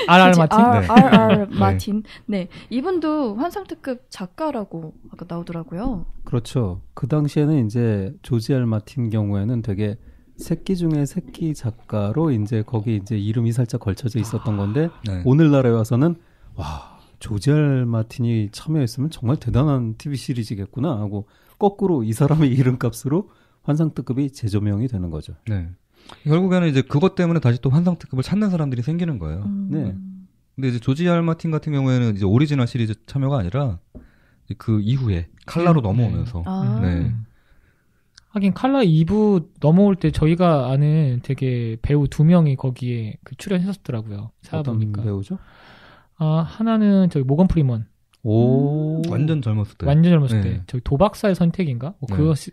RR 마틴? RR 마틴. 네. 이분도 환상특급 작가라고 아까 나오더라고요. 그렇죠. 그 당시에는 이제 조지 R 마틴 경우에는 되게 새끼 중에 새끼 작가로 이제 거기 이제 이름이 살짝 걸쳐져 있었던 건데 네. 오늘날에 와서는 와 조지 R 마틴이 참여했으면 정말 대단한 TV 시리즈겠구나 하고 거꾸로 이 사람의 이름값으로 환상특급이 재조명이 되는 거죠. 네. 결국에는 이제 그것 때문에 다시 또 환상특급을 찾는 사람들이 생기는 거예요. 네. 근데 이제 조지 R 마틴 같은 경우에는 이제 오리지널 시리즈 참여가 아니라 그 이후에 칼라로 넘어오면서. 네. 하긴 칼라 2부 넘어올 때 저희가 아는 되게 배우 2명이 거기에 그 출연했었더라고요. 어떤 배우죠? 하나는 저기 모건 프리먼. 오. 완전 젊었을 때. 완전 젊었을 때. 저기 도박사의 선택인가?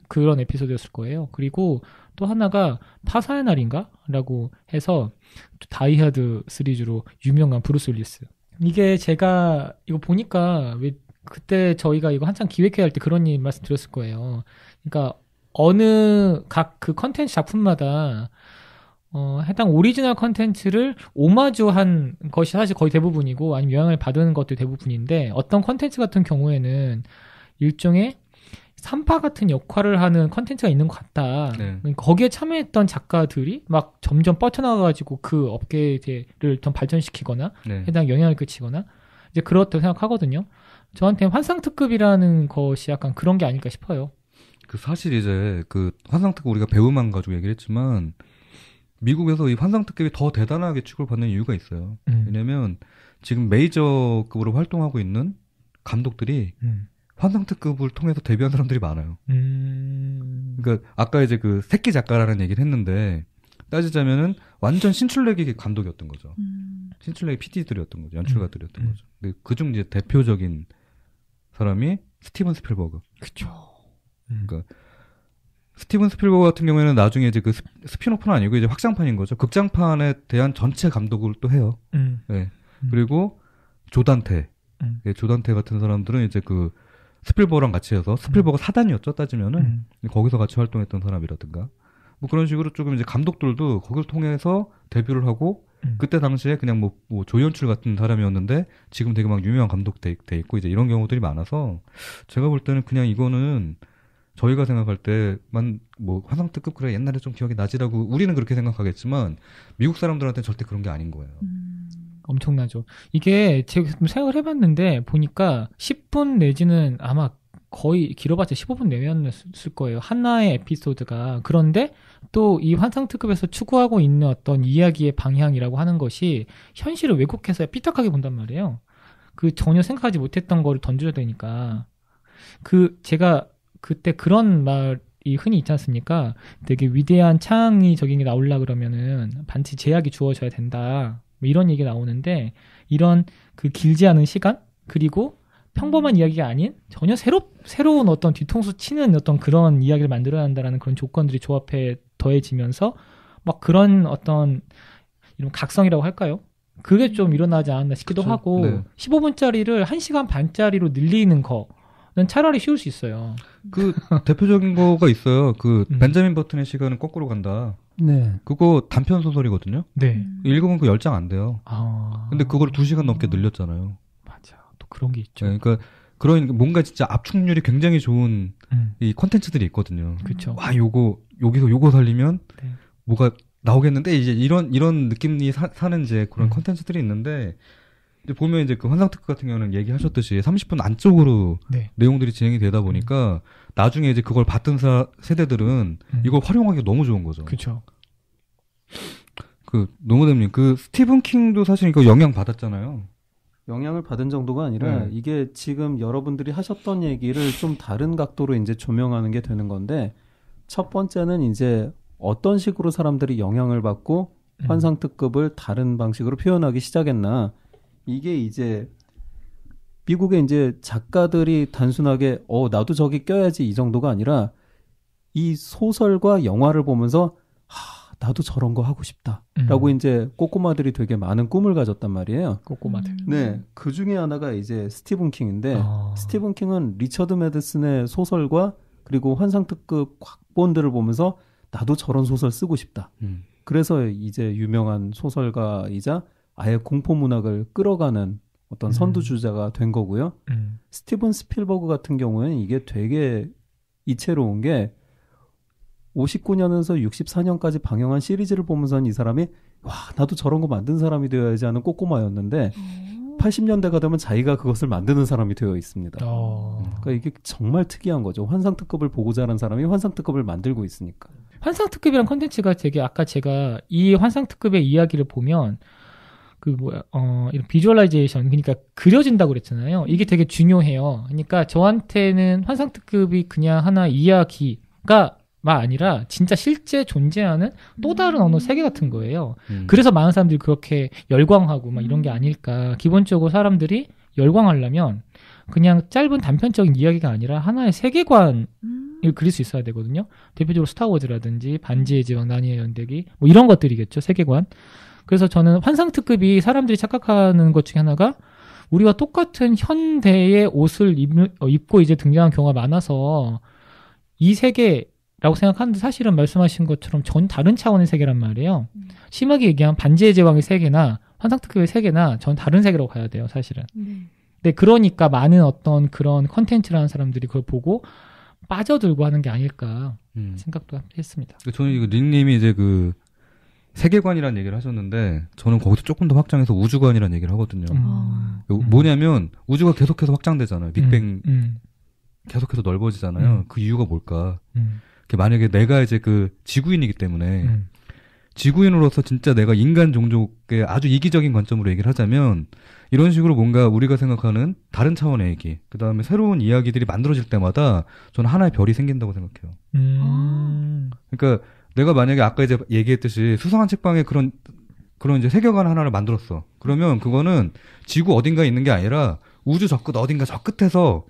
그런 에피소드였을 거예요. 그리고 또 하나가 파사의 날인가? 라고 해서 다이하드 시리즈로 유명한 브루스 윌리스. 이게 제가 이거 보니까 왜 그때 저희가 이거 한창 기획해야 할 때 그런 일 말씀드렸을 거예요. 그러니까 어느 각 그 컨텐츠 작품마다 해당 오리지널 컨텐츠를 오마주한 것이 사실 거의 대부분이고 아니면 영향을 받은 것도 대부분인데 어떤 컨텐츠 같은 경우에는 일종의 산파 같은 역할을 하는 컨텐츠가 있는 것 같다. 네. 거기에 참여했던 작가들이 막 점점 뻗쳐나가가지고 그 업계를 더 발전시키거나 네. 해당 영향을 끼치거나 이제 그렇다고 생각하거든요. 저한테는 환상특급이라는 것이 약간 그런 게 아닐까 싶어요. 그 사실 이제 그 환상특급 우리가 배우만 가지고 얘기를 했지만 미국에서 이 환상특급이 더 대단하게 취급받는 이유가 있어요. 왜냐면 지금 메이저급으로 활동하고 있는 감독들이 환상특급을 통해서 데뷔한 사람들이 많아요. 그러니까 아까 이제 그 새끼 작가라는 얘기를 했는데 따지자면은 완전 신출내기 감독이었던 거죠. 신출내기 PD들이었던 거죠. 연출가들이었던 거죠. 근데 그중 이제 대표적인 사람이 스티븐 스필버그. 그쵸. 그러니까 스티븐 스필버그 같은 경우에는 나중에 이제 그 스피노프는 아니고 이제 확장판인 거죠. 극장판에 대한 전체 감독을 또 해요. 네. 그리고 조단테. 예, 조단테 같은 사람들은 이제 그 스필버그랑 같이 해서 스필버그 사단이었죠, 따지면은. 거기서 같이 활동했던 사람이라든가. 뭐 그런 식으로 조금 이제 감독들도 거기를 통해서 데뷔를 하고 그때 당시에 그냥 뭐 조연출 같은 사람이었는데 지금 되게 막 유명한 감독 돼 있고 이제 이런 경우들이 많아서 제가 볼 때는 그냥 이거는 저희가 생각할 때만 뭐 환상특급 그래 옛날에 좀 기억이 나지라고 우리는 그렇게 생각하겠지만 미국 사람들한테는 절대 그런 게 아닌 거예요. 엄청나죠. 이게 제가 생각을 해봤는데 보니까 10분 내지는 아마 거의 길어봤자 15분 내외였을 거예요. 하나의 에피소드가. 그런데 또 이 환상특급에서 추구하고 있는 어떤 이야기의 방향이라고 하는 것이 현실을 왜곡해서 삐딱하게 본단 말이에요. 그 전혀 생각하지 못했던 거를 던져야 되니까. 제가 그때 그런 말이 흔히 있지 않습니까? 되게 위대한 창의적인 게 나오려 그러면은 반드시 제약이 주어져야 된다. 뭐 이런 얘기 나오는데 이런 그 길지 않은 시간 그리고 평범한 이야기가 아닌 전혀 새로운 어떤 뒤통수 치는 어떤 그런 이야기를 만들어야 한다라는 그런 조건들이 조합해 더해지면서 막 그런 어떤 이런 각성이라고 할까요? 그게 좀 일어나지 않았나 싶기도 그쵸? 하고 네. 15분짜리를 1시간 반짜리로 늘리는 거는 차라리 쉬울 수 있어요. 그 대표적인 거가 있어요. 그 벤자민 버튼의 시간은 거꾸로 간다. 네. 그거 단편 소설이거든요. 네. 읽으면 그 10장 안 돼요. 근데 그걸 2시간 넘게 늘렸잖아요. 맞아. 또 그런 게 있죠. 네, 그러니까 그런 뭔가 진짜 압축률이 굉장히 좋은 이 콘텐츠들이 있거든요. 그렇죠. 와, 여기서 요거 살리면 네. 뭐가 나오겠는데 이제 이런 느낌이 사는 이제 그런 콘텐츠들이 있는데 이제 보면 이제 그 환상특급 같은 경우는 얘기하셨듯이 30분 안쪽으로 네. 내용들이 진행이 되다 보니까 나중에 이제 그걸 봤던 세대들은 이걸 활용하기가 너무 좋은 거죠. 그렇죠. 그 노무대님 그 스티븐 킹도 사실 이거 영향 받았잖아요. 영향을 받은 정도가 아니라 이게 지금 여러분들이 하셨던 얘기를 좀 다른 각도로 이제 조명하는 게 되는 건데 첫 번째는 이제 어떤 식으로 사람들이 영향을 받고 환상특급을 다른 방식으로 표현하기 시작했나. 이게 이제 미국의 이제 작가들이 단순하게 나도 저기 껴야지 이 정도가 아니라 이 소설과 영화를 보면서 나도 저런 거 하고 싶다라고 이제 꼬꼬마들이 되게 많은 꿈을 가졌단 말이에요. 꼬꼬마들. 네, 그 중에 하나가 이제 스티븐 킹인데 스티븐 킹은 리처드 매드슨의 소설과 그리고 환상특급 각본들을 보면서 나도 저런 소설 쓰고 싶다. 그래서 이제 유명한 소설가이자 아예 공포 문학을 끌어가는 어떤 선두주자가 된 거고요. 스티븐 스필버그 같은 경우에는 이게 되게 이채로운 게 59년에서 64년까지 방영한 시리즈를 보면서는 이 사람이 와 나도 저런 거 만든 사람이 되어야지 하는 꼬꼬마였는데 80년대가 되면 자기가 그것을 만드는 사람이 되어 있습니다. 그러니까 이게 정말 특이한 거죠. 환상특급을 보고 자란 사람이 환상특급을 만들고 있으니까. 환상특급이란 콘텐츠가 되게 아까 제가 이 환상특급의 이야기를 보면 이런 비주얼라이제이션, 그러니까 그려진다고 그랬잖아요. 이게 되게 중요해요. 그러니까 저한테는 환상특급이 그냥 하나 이야기가 아니라 진짜 실제 존재하는 또 다른 언어 세계 같은 거예요. 그래서 많은 사람들이 그렇게 열광하고 막 이런 게 아닐까. 기본적으로 사람들이 열광하려면 그냥 짧은 단편적인 이야기가 아니라 하나의 세계관을 그릴 수 있어야 되거든요. 대표적으로 스타워즈라든지 반지의 제왕, 나니의 연대기 뭐 이런 것들이겠죠. 세계관. 그래서 저는 환상특급이 사람들이 착각하는 것 중에 하나가 우리와 똑같은 현대의 옷을 입고 이제 등장한 경우가 많아서 이 세계라고 생각하는데 사실은 말씀하신 것처럼 전 다른 차원의 세계란 말이에요. 심하게 얘기하면 반지의 제왕의 세계나 환상특급의 세계나 전 다른 세계라고 가야 돼요, 사실은. 네, 그러니까 많은 어떤 그런 컨텐츠라는 사람들이 그걸 보고 빠져들고 하는 게 아닐까 생각도 했습니다. 저는 이거 닉님이 이제 그 세계관이라는 얘기를 하셨는데 저는 거기서 조금 더 확장해서 우주관이라는 얘기를 하거든요. 뭐냐면 우주가 계속해서 확장되잖아요. 빅뱅 계속해서 넓어지잖아요. 그 이유가 뭘까? 만약에 내가 이제 그 지구인이기 때문에 지구인으로서 진짜 내가 인간 종족의 아주 이기적인 관점으로 얘기를 하자면 이런 식으로 뭔가 우리가 생각하는 다른 차원의 얘기, 그 다음에 새로운 이야기들이 만들어질 때마다 저는 하나의 별이 생긴다고 생각해요. 그러니까 내가 만약에 아까 이제 얘기했듯이 수상한 책방에 그런 이제 세계관 하나를 만들었어. 그러면 그거는 지구 어딘가에 있는 게 아니라 우주 저 끝 어딘가 저 끝에서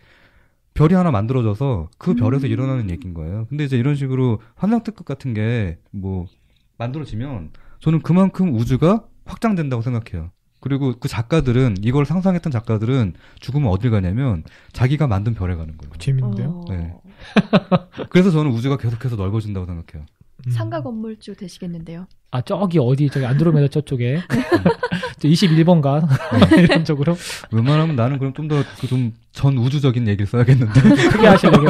별이 하나 만들어져서 그 별에서 일어나는 얘기인 거예요. 근데 이제 이런 식으로 환상특급 같은 게 뭐 만들어지면 저는 그만큼 우주가 확장된다고 생각해요. 그리고 그 작가들은 이걸 상상했던 작가들은 죽으면 어딜 가냐면 자기가 만든 별에 가는 거예요. 재밌는데요? 네. 그래서 저는 우주가 계속해서 넓어진다고 생각해요. 상가 건물주 되시겠는데요? 아, 저기 안드로메다 저쪽에 21번가 이런 쪽으로. 웬만하면 나는 그럼 좀 더 좀 전 우주적인 얘기를 써야겠는데. 크게 하시려고요.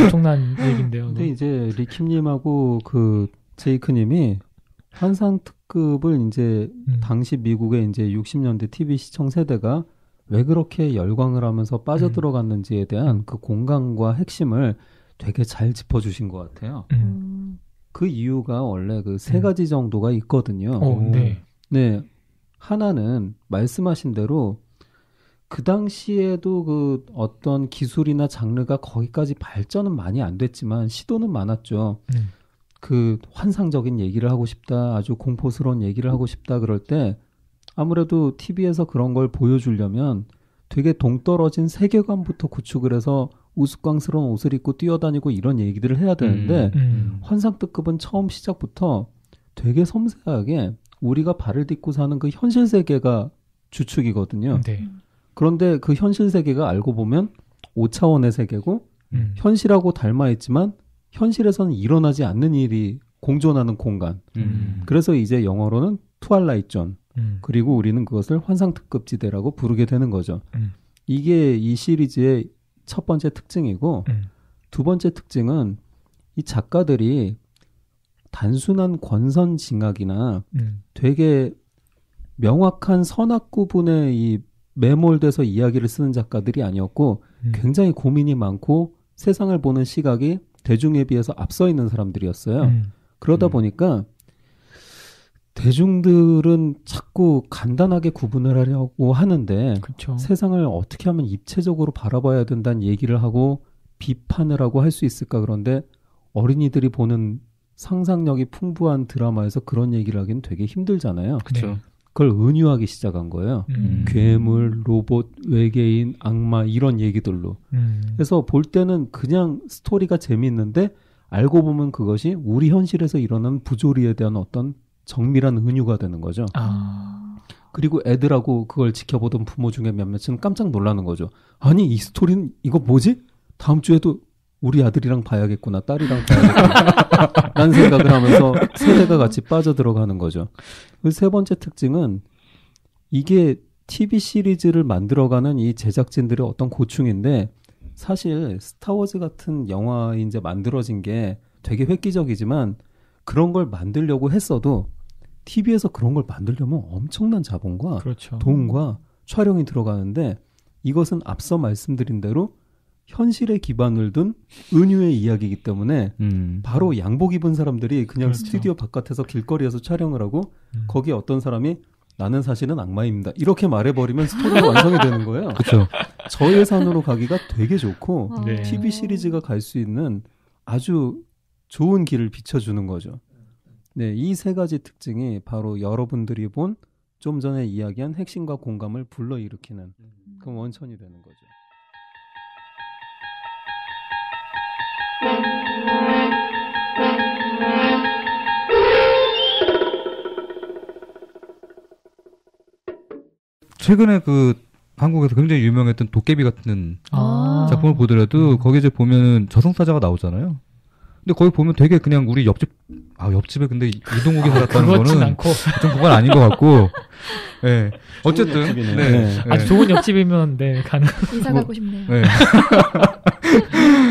엄청난 얘기인데요. 근데 이제 리킴님하고 그 제이크님이 환상 특급을 이제 당시 미국의 이제 60년대 TV 시청 세대가 왜 그렇게 열광을 하면서 빠져들어갔는지에 대한 그 공간과 핵심을 되게 잘 짚어주신 것 같아요. 그 이유가 원래 그 세 가지 정도가 있거든요. 네. 네. 하나는 말씀하신 대로 그 당시에도 그 어떤 기술이나 장르가 거기까지 발전은 많이 안 됐지만 시도는 많았죠. 그 환상적인 얘기를 하고 싶다, 아주 공포스러운 얘기를 하고 싶다 그럴 때 아무래도 TV에서 그런 걸 보여주려면 되게 동떨어진 세계관부터 구축을 해서 우스꽝스러운 옷을 입고 뛰어다니고 이런 얘기들을 해야 되는데 환상특급은 처음 시작부터 되게 섬세하게 우리가 발을 딛고 사는 그 현실 세계가 주축이거든요. 네. 그런데 그 현실 세계가 알고 보면 5차원의 세계고 현실하고 닮아있지만 현실에서는 일어나지 않는 일이 공존하는 공간. 그래서 이제 영어로는 트와일라이트 존. 그리고 우리는 그것을 환상특급지대라고 부르게 되는 거죠. 이게 이 시리즈의 첫 번째 특징이고 두 번째 특징은 이 작가들이 단순한 권선징악이나 되게 명확한 선악 구분에 이 매몰돼서 이야기를 쓰는 작가들이 아니었고 굉장히 고민이 많고 세상을 보는 시각이 대중에 비해서 앞서 있는 사람들이었어요. 그러다 보니까 대중들은 자꾸 간단하게 구분을 하려고 하는데 그쵸. 세상을 어떻게 하면 입체적으로 바라봐야 된다는 얘기를 하고 비판을 하고 할 수 있을까. 그런데 어린이들이 보는 상상력이 풍부한 드라마에서 그런 얘기를 하기는 되게 힘들잖아요. 그렇죠. 그걸 은유하기 시작한 거예요. 괴물, 로봇, 외계인, 악마 이런 얘기들로. 그래서 볼 때는 그냥 스토리가 재미있는데 알고 보면 그것이 우리 현실에서 일어나는 부조리에 대한 어떤 정밀한 은유가 되는 거죠. 그리고 애들하고 그걸 지켜보던 부모 중에 몇몇은 깜짝 놀라는 거죠. 아니 이 스토리는 이거 뭐지? 다음 주에도 우리 아들이랑 봐야겠구나, 딸이랑 봐야겠구나 라는 생각을 하면서 세대가 같이 빠져들어가는 거죠. 그 세 번째 특징은 이게 TV 시리즈를 만들어가는 이 제작진들의 어떤 고충인데 사실 스타워즈 같은 영화 이제 만들어진 게 되게 획기적이지만 그런 걸 만들려고 했어도 TV에서 그런 걸 만들려면 엄청난 자본과 그렇죠. 돈과 촬영이 들어가는데 이것은 앞서 말씀드린 대로 현실에 기반을 둔 은유의 이야기이기 때문에 바로 양복 입은 사람들이 그냥 그렇죠. 스튜디오 바깥에서 길거리에서 촬영을 하고 거기에 어떤 사람이 나는 사실은 악마입니다. 이렇게 말해버리면 스토리가 완성이 되는 거예요. 그렇죠. 저예산으로 가기가 되게 좋고 네. TV 시리즈가 갈 수 있는 아주 좋은 길을 비춰주는 거죠. 네, 이 세 가지 특징이 바로 여러분들이 본 좀 전에 이야기한 핵심과 공감을 불러일으키는 그 원천이 되는 거죠. 최근에 그 한국에서 굉장히 유명했던 도깨비 같은 작품을 보더라도 거기 이제 보면은 저승사자가 나오잖아요. 근데 거기 보면 되게 그냥 우리 옆집에 근데 이동욱이 살았다는 거는 않고. 좀 그건 아닌 것 같고. 네. 어쨌든. 네. 네. 아주 좋은 옆집이면, 네, 가능. 이사 가고 싶네요. 네.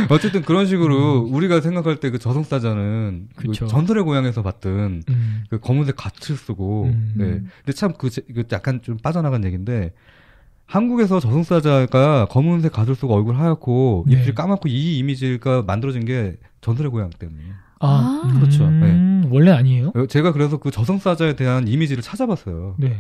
어쨌든 그런 식으로 우리가 생각할 때 그 저승사자는 그 전설의 고향에서 봤던 그 검은색 갓을 쓰고 네. 근데 참 그 약간 좀 빠져나간 얘기인데 한국에서 저승사자가 검은색 갓을 쓰고 얼굴 하얗고 네. 입술 까맣고 이 이미지가 만들어진 게 전설의 고향 때문이에요. 그렇죠. 네. 원래 아니에요? 제가 그래서 그 저승사자에 대한 이미지를 찾아봤어요. 네.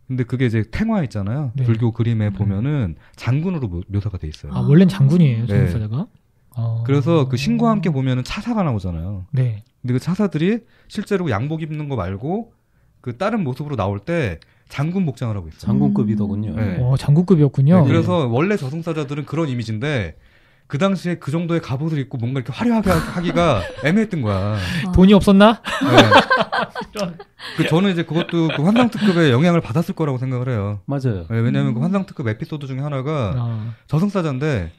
근데 그게 이제 탱화 있잖아요. 네. 불교 그림에 보면은 장군으로 묘사가 돼 있어요. 원래는 장군이에요, 저승사자가? 네. 그래서 그 신과 함께 보면은 차사가 나오잖아요. 네. 근데 그 차사들이 실제로 양복 입는 거 말고 그 다른 모습으로 나올 때 장군 복장을 하고 있어요. 장군급이더군요. 네. 장군급이었군요. 네, 그래서 원래 저승사자들은 그런 이미지인데 그 당시에 그 정도의 갑옷을 입고 뭔가 이렇게 화려하게 하기가 애매했던 거야. 돈이 없었나? 네. 저는 이제 그것도 그 환상특급의 영향을 받았을 거라고 생각을 해요. 맞아요. 네, 왜냐하면 그 환상특급 에피소드 중에 하나가 저승사자인데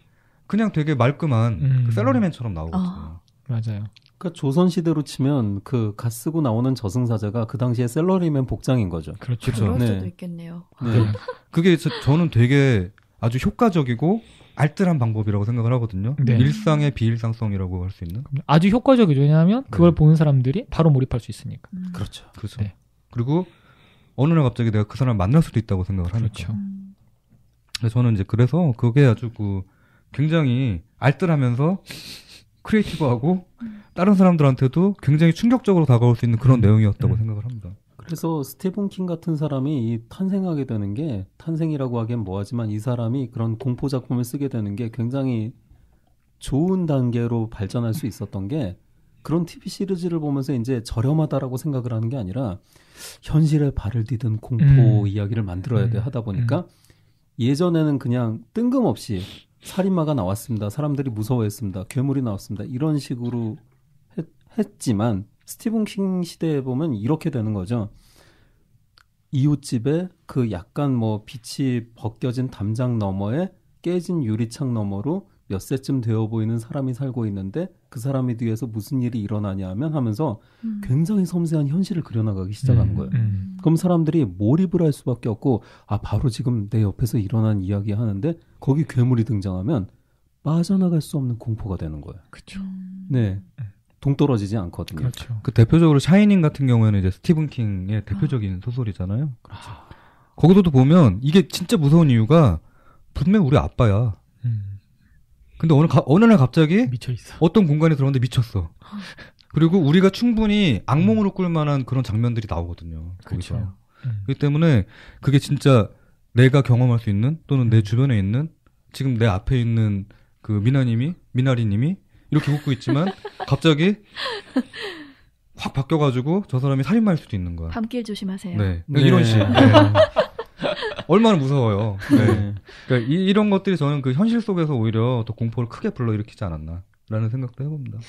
그냥 되게 말끔한 그 샐러리맨처럼 나오거든요. 맞아요. 그러니까 조선시대로 치면 그 갓 쓰고 나오는 저승사자가 그 당시에 샐러리맨 복장인 거죠. 그렇죠. 그럴 수도 있겠네요. 네. 그게 저는 되게 아주 효과적이고 알뜰한 방법이라고 생각을 하거든요. 네. 일상의 비일상성이라고 할 수 있는. 아주 효과적이죠. 왜냐하면 그걸 보는 사람들이 바로 몰입할 수 있으니까. 그렇죠. 네. 그리고 어느 날 갑자기 내가 그 사람을 만날 수도 있다고 생각을 하니까. 그렇죠. 저는 이제 그래서 그게 아주 굉장히 알뜰하면서 크리에이티브하고 다른 사람들한테도 굉장히 충격적으로 다가올 수 있는 그런 내용이었다고 생각을 합니다. 그래서 스티븐 킹 같은 사람이 탄생하게 되는 게 탄생이라고 하기엔 뭐하지만 이 사람이 그런 공포 작품을 쓰게 되는 게 굉장히 좋은 단계로 발전할 수 있었던 게 그런 TV 시리즈를 보면서 이제 저렴하다라고 생각을 하는 게 아니라 현실에 발을 디딘 공포 이야기를 만들어야 돼 하다 보니까 예전에는 그냥 뜬금없이 살인마가 나왔습니다. 사람들이 무서워했습니다. 괴물이 나왔습니다. 이런 식으로 했지만 스티븐 킹 시대에 보면 이렇게 되는 거죠. 이웃집에 그 약간 빛이 벗겨진 담장 너머에 깨진 유리창 너머로 몇 세쯤 되어 보이는 사람이 살고 있는데 그 사람이 뒤에서 무슨 일이 일어나냐 하면서 굉장히 섬세한 현실을 그려나가기 시작하는 거예요. 그럼 사람들이 몰입을 할 수밖에 없고 바로 지금 내 옆에서 일어난 이야기 하는데 거기 괴물이 등장하면 빠져나갈 수 없는 공포가 되는 거예요. 그렇죠. 네. 동떨어지지 않거든요. 그렇죠. 그 대표적으로 샤이닝 같은 경우에는 이제 스티븐 킹의 대표적인 소설이잖아요. 그렇죠. 거기서도 보면 이게 진짜 무서운 이유가 분명 우리 아빠야. 근데 어느 날 갑자기 미쳐있어. 어떤 공간에 들어갔는데 미쳤어. 그리고 우리가 충분히 악몽으로 꿀 만한 그런 장면들이 나오거든요. 그렇죠. 그렇기 때문에 그게 진짜 내가 경험할 수 있는 또는 내 주변에 있는 지금 내 앞에 있는 그 미나리님이 이렇게 웃고 있지만 갑자기 확 바뀌어가지고 저 사람이 살인마일 수도 있는 거야. 밤길 조심하세요. 네. 이런 식. 네. 얼마나 무서워요. 네. 그러니까 이런 것들이 저는 그 현실 속에서 오히려 더 공포를 크게 불러일으키지 않았나라는 생각도 해봅니다.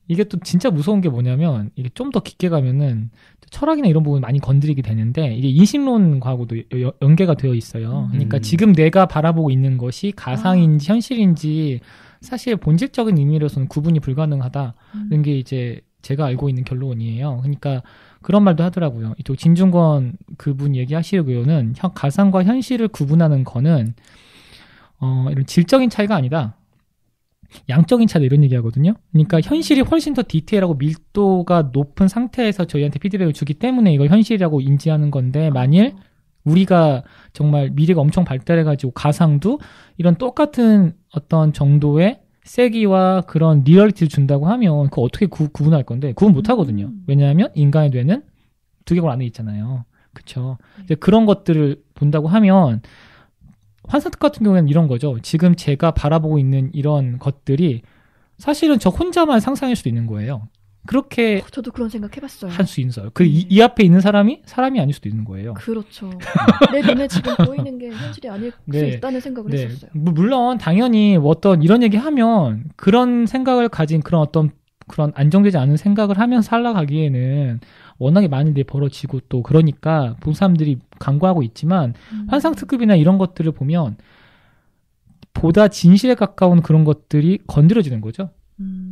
이게 또 진짜 무서운 게 뭐냐면 이게 좀 더 깊게 가면은 철학이나 이런 부분 많이 건드리게 되는데 이게 인식론과도 연계가 되어 있어요. 그러니까 지금 내가 바라보고 있는 것이 가상인지 현실인지 사실 본질적인 의미로서는 구분이 불가능하다는 게 이제 제가 알고 있는 결론이에요. 그러니까 그런 말도 하더라고요. 이쪽 진중권 그분 얘기하시고요는 가상과 현실을 구분하는 거는 이런 질적인 차이가 아니다. 양적인 차이다 이런 얘기하거든요. 그러니까 현실이 훨씬 더 디테일하고 밀도가 높은 상태에서 저희한테 피드백을 주기 때문에 이걸 현실이라고 인지하는 건데 만일 우리가 정말 미래가 엄청 발달해가지고 가상도 이런 똑같은 어떤 정도의 세기와 그런 리얼리티를 준다고 하면 그거 어떻게 구분할 건데 구분 못 하거든요. 왜냐하면 인간의 뇌는 두개골 안에 있잖아요. 그렇죠. 이제 그런 것들을 본다고 하면 환상특 같은 경우에는 이런 거죠. 지금 제가 바라보고 있는 이런 것들이 사실은 저 혼자만 상상일 수도 있는 거예요. 그렇게 저도 그런 생각 해봤어요. 할 수 있어요. 이 앞에 있는 사람이 아닐 수도 있는 거예요. 그렇죠. 내 눈에 지금 보이는 게 현실이 아닐 수 있다는 생각을 했었어요. 물론 당연히 어떤 이런 얘기 하면 그런 생각을 가진 그런 안정되지 않은 생각을 하면서 살아가기에는 워낙에 많은 일이 벌어지고 또 그러니까 본 사람들이 간과하고 있지만 환상특급이나 이런 것들을 보면 보다 진실에 가까운 그런 것들이 건드려지는 거죠.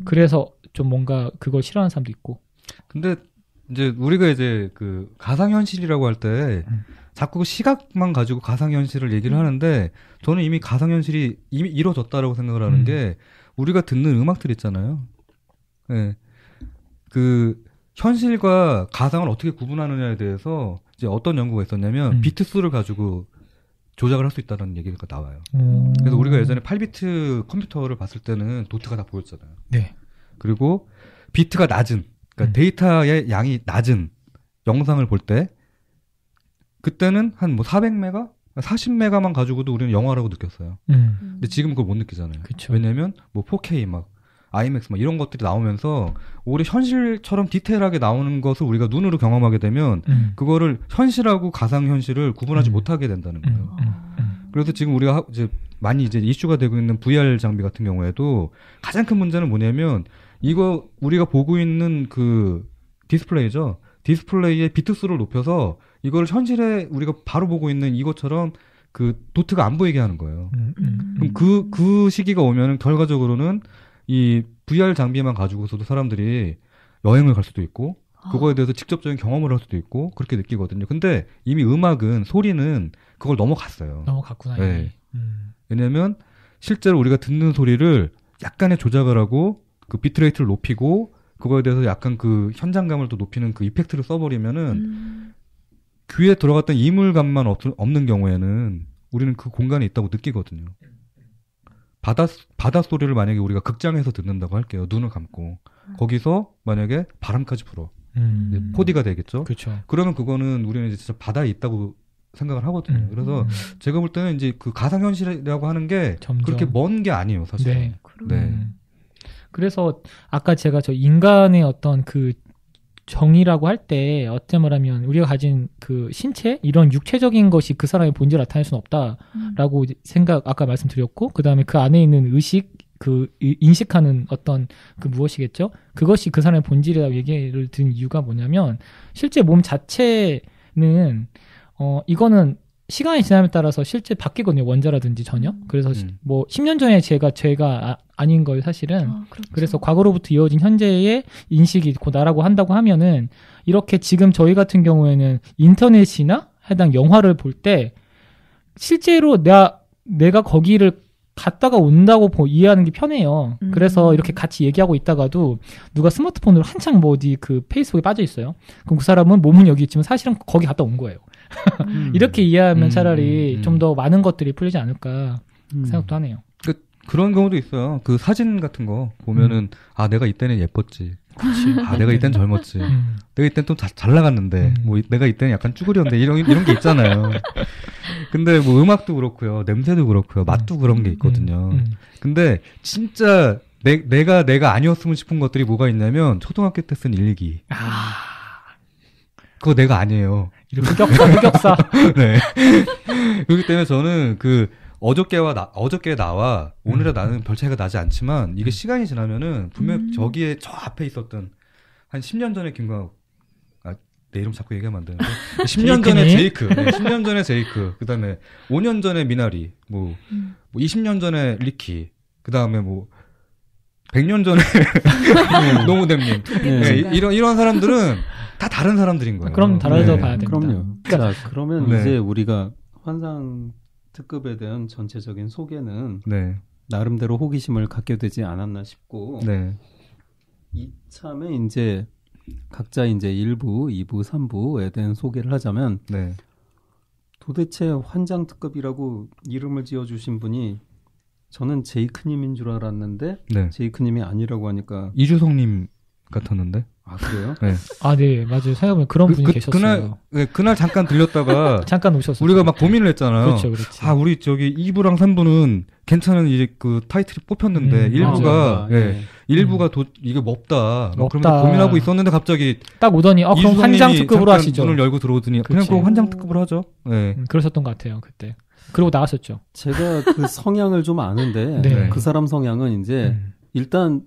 그래서 좀 뭔가 그걸 싫어하는 사람도 있고. 근데 이제 우리가 이제 그 가상현실이라고 할 때 자꾸 시각만 가지고 가상현실을 얘기를 하는데 저는 이미 가상현실이 이루어졌다라고 생각을 하는 게 우리가 듣는 음악들 있잖아요. 네. 그 현실과 가상을 어떻게 구분하느냐에 대해서 이제 어떤 연구가 있었냐면 비트 수를 가지고 조작을 할 수 있다는 얘기가 나와요. 그래서 우리가 예전에 8비트 컴퓨터를 봤을 때는 도트가 다 보였잖아요. 네. 그리고 비트가 낮은, 그러니까 데이터의 양이 낮은 영상을 볼 때 그때는 한 뭐 400메가? 40메가만 가지고도 우리는 영화라고 느꼈어요. 근데 지금 그걸 못 느끼잖아요. 그쵸. 왜냐면 뭐 4K 막 IMAX 막 이런 것들이 나오면서 오히려 현실처럼 디테일하게 나오는 것을 우리가 눈으로 경험하게 되면 그거를 현실하고 가상현실을 구분하지 못하게 된다는 거예요. 그래서 지금 우리가 이제 많이 이제 이슈가 되고 있는 VR 장비 같은 경우에도 가장 큰 문제는 뭐냐면 이거 우리가 보고 있는 그 디스플레이죠. 디스플레이의 비트수를 높여서 이걸 현실에 우리가 바로 보고 있는 이것처럼 그 도트가 안 보이게 하는 거예요. 그럼 그 시기가 오면은 결과적으로는 이 VR 장비만 가지고서도 사람들이 여행을 갈 수도 있고 그거에 대해서 직접적인 경험을 할 수도 있고 그렇게 느끼거든요. 근데 이미 음악은 소리는 그걸 넘어갔어요. 넘어갔구나. 네. 왜냐면 실제로 우리가 듣는 소리를 약간의 조작을 하고 그 비트레이트를 높이고 그거에 대해서 약간 그 현장감을 또 높이는 그 이펙트를 써버리면은 귀에 들어갔던 이물감만 없는 경우에는 우리는 그 공간에 있다고 느끼거든요. 바다 소리를 만약에 우리가 극장에서 듣는다고 할게요. 눈을 감고. 거기서 만약에 바람까지 불어. 4D가 되겠죠? 그렇죠. 그러면 그거는 우리는 이제 진짜 바다에 있다고 생각을 하거든요. 그래서 제가 볼 때는 이제 그 가상현실이라고 하는 게 점점. 그렇게 먼 게 아니에요, 사실. 네. 네. 그래서 아까 제가 저 인간의 어떤 그 정의라고 할 때 어떤 말하면 우리가 가진 그 신체 이런 육체적인 것이 그 사람의 본질을 나타낼 수는 없다라고 생각 아까 말씀드렸고 그다음에 그 안에 있는 의식 그 인식하는 어떤 그 무엇이겠죠? 그것이 그 사람의 본질이라고 얘기를 든 이유가 뭐냐면 실제 몸 자체는 이거는 시간이 지남에 따라서 실제 바뀌거든요. 원자라든지 전혀. 그래서 뭐 10년 전에 제가 아닌 거예요, 사실은. 그렇죠. 그래서 과거로부터 이어진 현재의 인식이 곧 나라고 한다고 하면은 이렇게 지금 저희 같은 경우에는 인터넷이나 해당 영화를 볼 때 실제로 내가 거기를 갔다가 온다고 이해하는 게 편해요. 그래서 이렇게 같이 얘기하고 있다가도 누가 스마트폰으로 한창 뭐 어디 그 페이스북에 빠져 있어요. 그럼 그 사람은 몸은 여기 있지만 사실은 거기 갔다 온 거예요. 이렇게 이해하면 차라리 좀 더 많은 것들이 풀리지 않을까 생각도 하네요. 그런 경우도 있어요. 그 사진 같은 거 보면은 아 내가 이때는 예뻤지. 아 내가 이때는 젊었지. 내가 이때는 좀 잘 나갔는데 뭐 내가 이때는 약간 쭈그렸는데 이런 게 있잖아요. 근데 뭐 음악도 그렇고요. 냄새도 그렇고요. 맛도 그런 게 있거든요. 근데 진짜 내가 아니었으면 싶은 것들이 뭐가 있냐면 초등학교 때 쓴 일기. 그거 내가 아니에요. 흑역사. 네. 그렇기 때문에 저는 그 어저께 나와 오늘의 나는 별 차이가 나지 않지만 이게 시간이 지나면은 분명 저기에 저 앞에 있었던 한 10년 전에 김광욱 내 이름 자꾸 얘기하면 안 되는데 10년 전에 제이크, 네, 10년 전에 제이크, 그다음에 5년 전에 미나리, 뭐 20년 전에 리키, 그다음에 뭐 100년 전에 노무댐님, 네, 이런 사람들은 다 다른 사람들인 거예요. 그럼 다르다고 봐야 됩니다. 그럼요. 그러니까, 자, 그러면 이제 우리가 환상 특급에 대한 전체적인 소개는 나름대로 호기심을 갖게 되지 않았나 싶고 이참에 이제 각자 이제 1부, 2부, 3부에 대한 소개를 하자면 도대체 환장 특급이라고 이름을 지어주신 분이 저는 제이크님인 줄 알았는데 제이크님이 아니라고 하니까 이주성님 같았는데. 아 그래요? 네. 아, 네, 맞아요. 생각해보면 그런 분이 계셨어요. 그날 잠깐 들렸다가 잠깐 오셨어요. 우리가 막 고민을 했잖아요. 그렇죠. 아, 우리 저기 2부랑 3부는 괜찮은 이제 그 타이틀이 뽑혔는데 1부가 일부가 이게 없다. 그러면 고민하고 있었는데 갑자기 딱 오더니 그럼 환장 특급으로 하시죠. 문을 열고 들어오더니 그냥 그 환장 특급으로 하죠. 네. 그러셨던 것 같아요 그때. 그리고 나가셨죠. 제가 그 성향을 좀 아는데 그 사람 성향은 이제 일단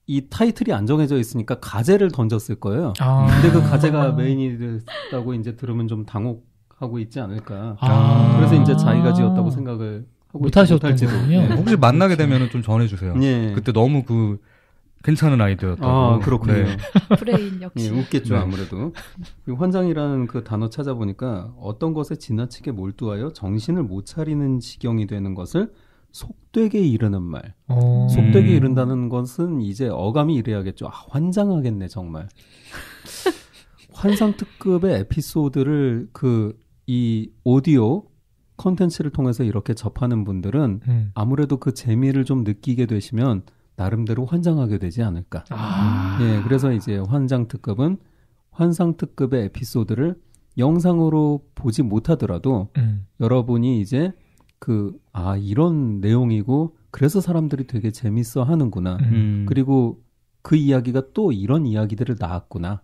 이 타이틀이 안 정해져 있으니까 가제를 던졌을 거예요. 근데 그 가제가 메인이 됐다고 이제 들으면 좀 당혹하고 있지 않을까. 그래서 이제 자기가 지었다고 생각을 하고 못하셨던군요. 혹시 만나게 되면은 좀 전해주세요. 그때 너무 그 괜찮은 아이디어였다고. 그렇군요. 브레인 역시. 웃겠죠 아무래도. 환장이라는 그 단어 찾아보니까 어떤 것에 지나치게 몰두하여 정신을 못 차리는 지경이 되는 것을 속되게 이르는 말. 속되게 이른다는 것은 이제 어감이 이래야겠죠. 아, 환장하겠네 정말. 환상특급의 에피소드를 이 오디오 컨텐츠를 통해서 이렇게 접하는 분들은 아무래도 그 재미를 좀 느끼게 되시면 나름대로 환장하게 되지 않을까. 예, 그래서 이제 환장특급은 환상특급의 에피소드를 영상으로 보지 못하더라도 여러분이 이제 이런 내용이고 그래서 사람들이 되게 재밌어 하는구나. 그리고 그 이야기가 또 이런 이야기들을 낳았구나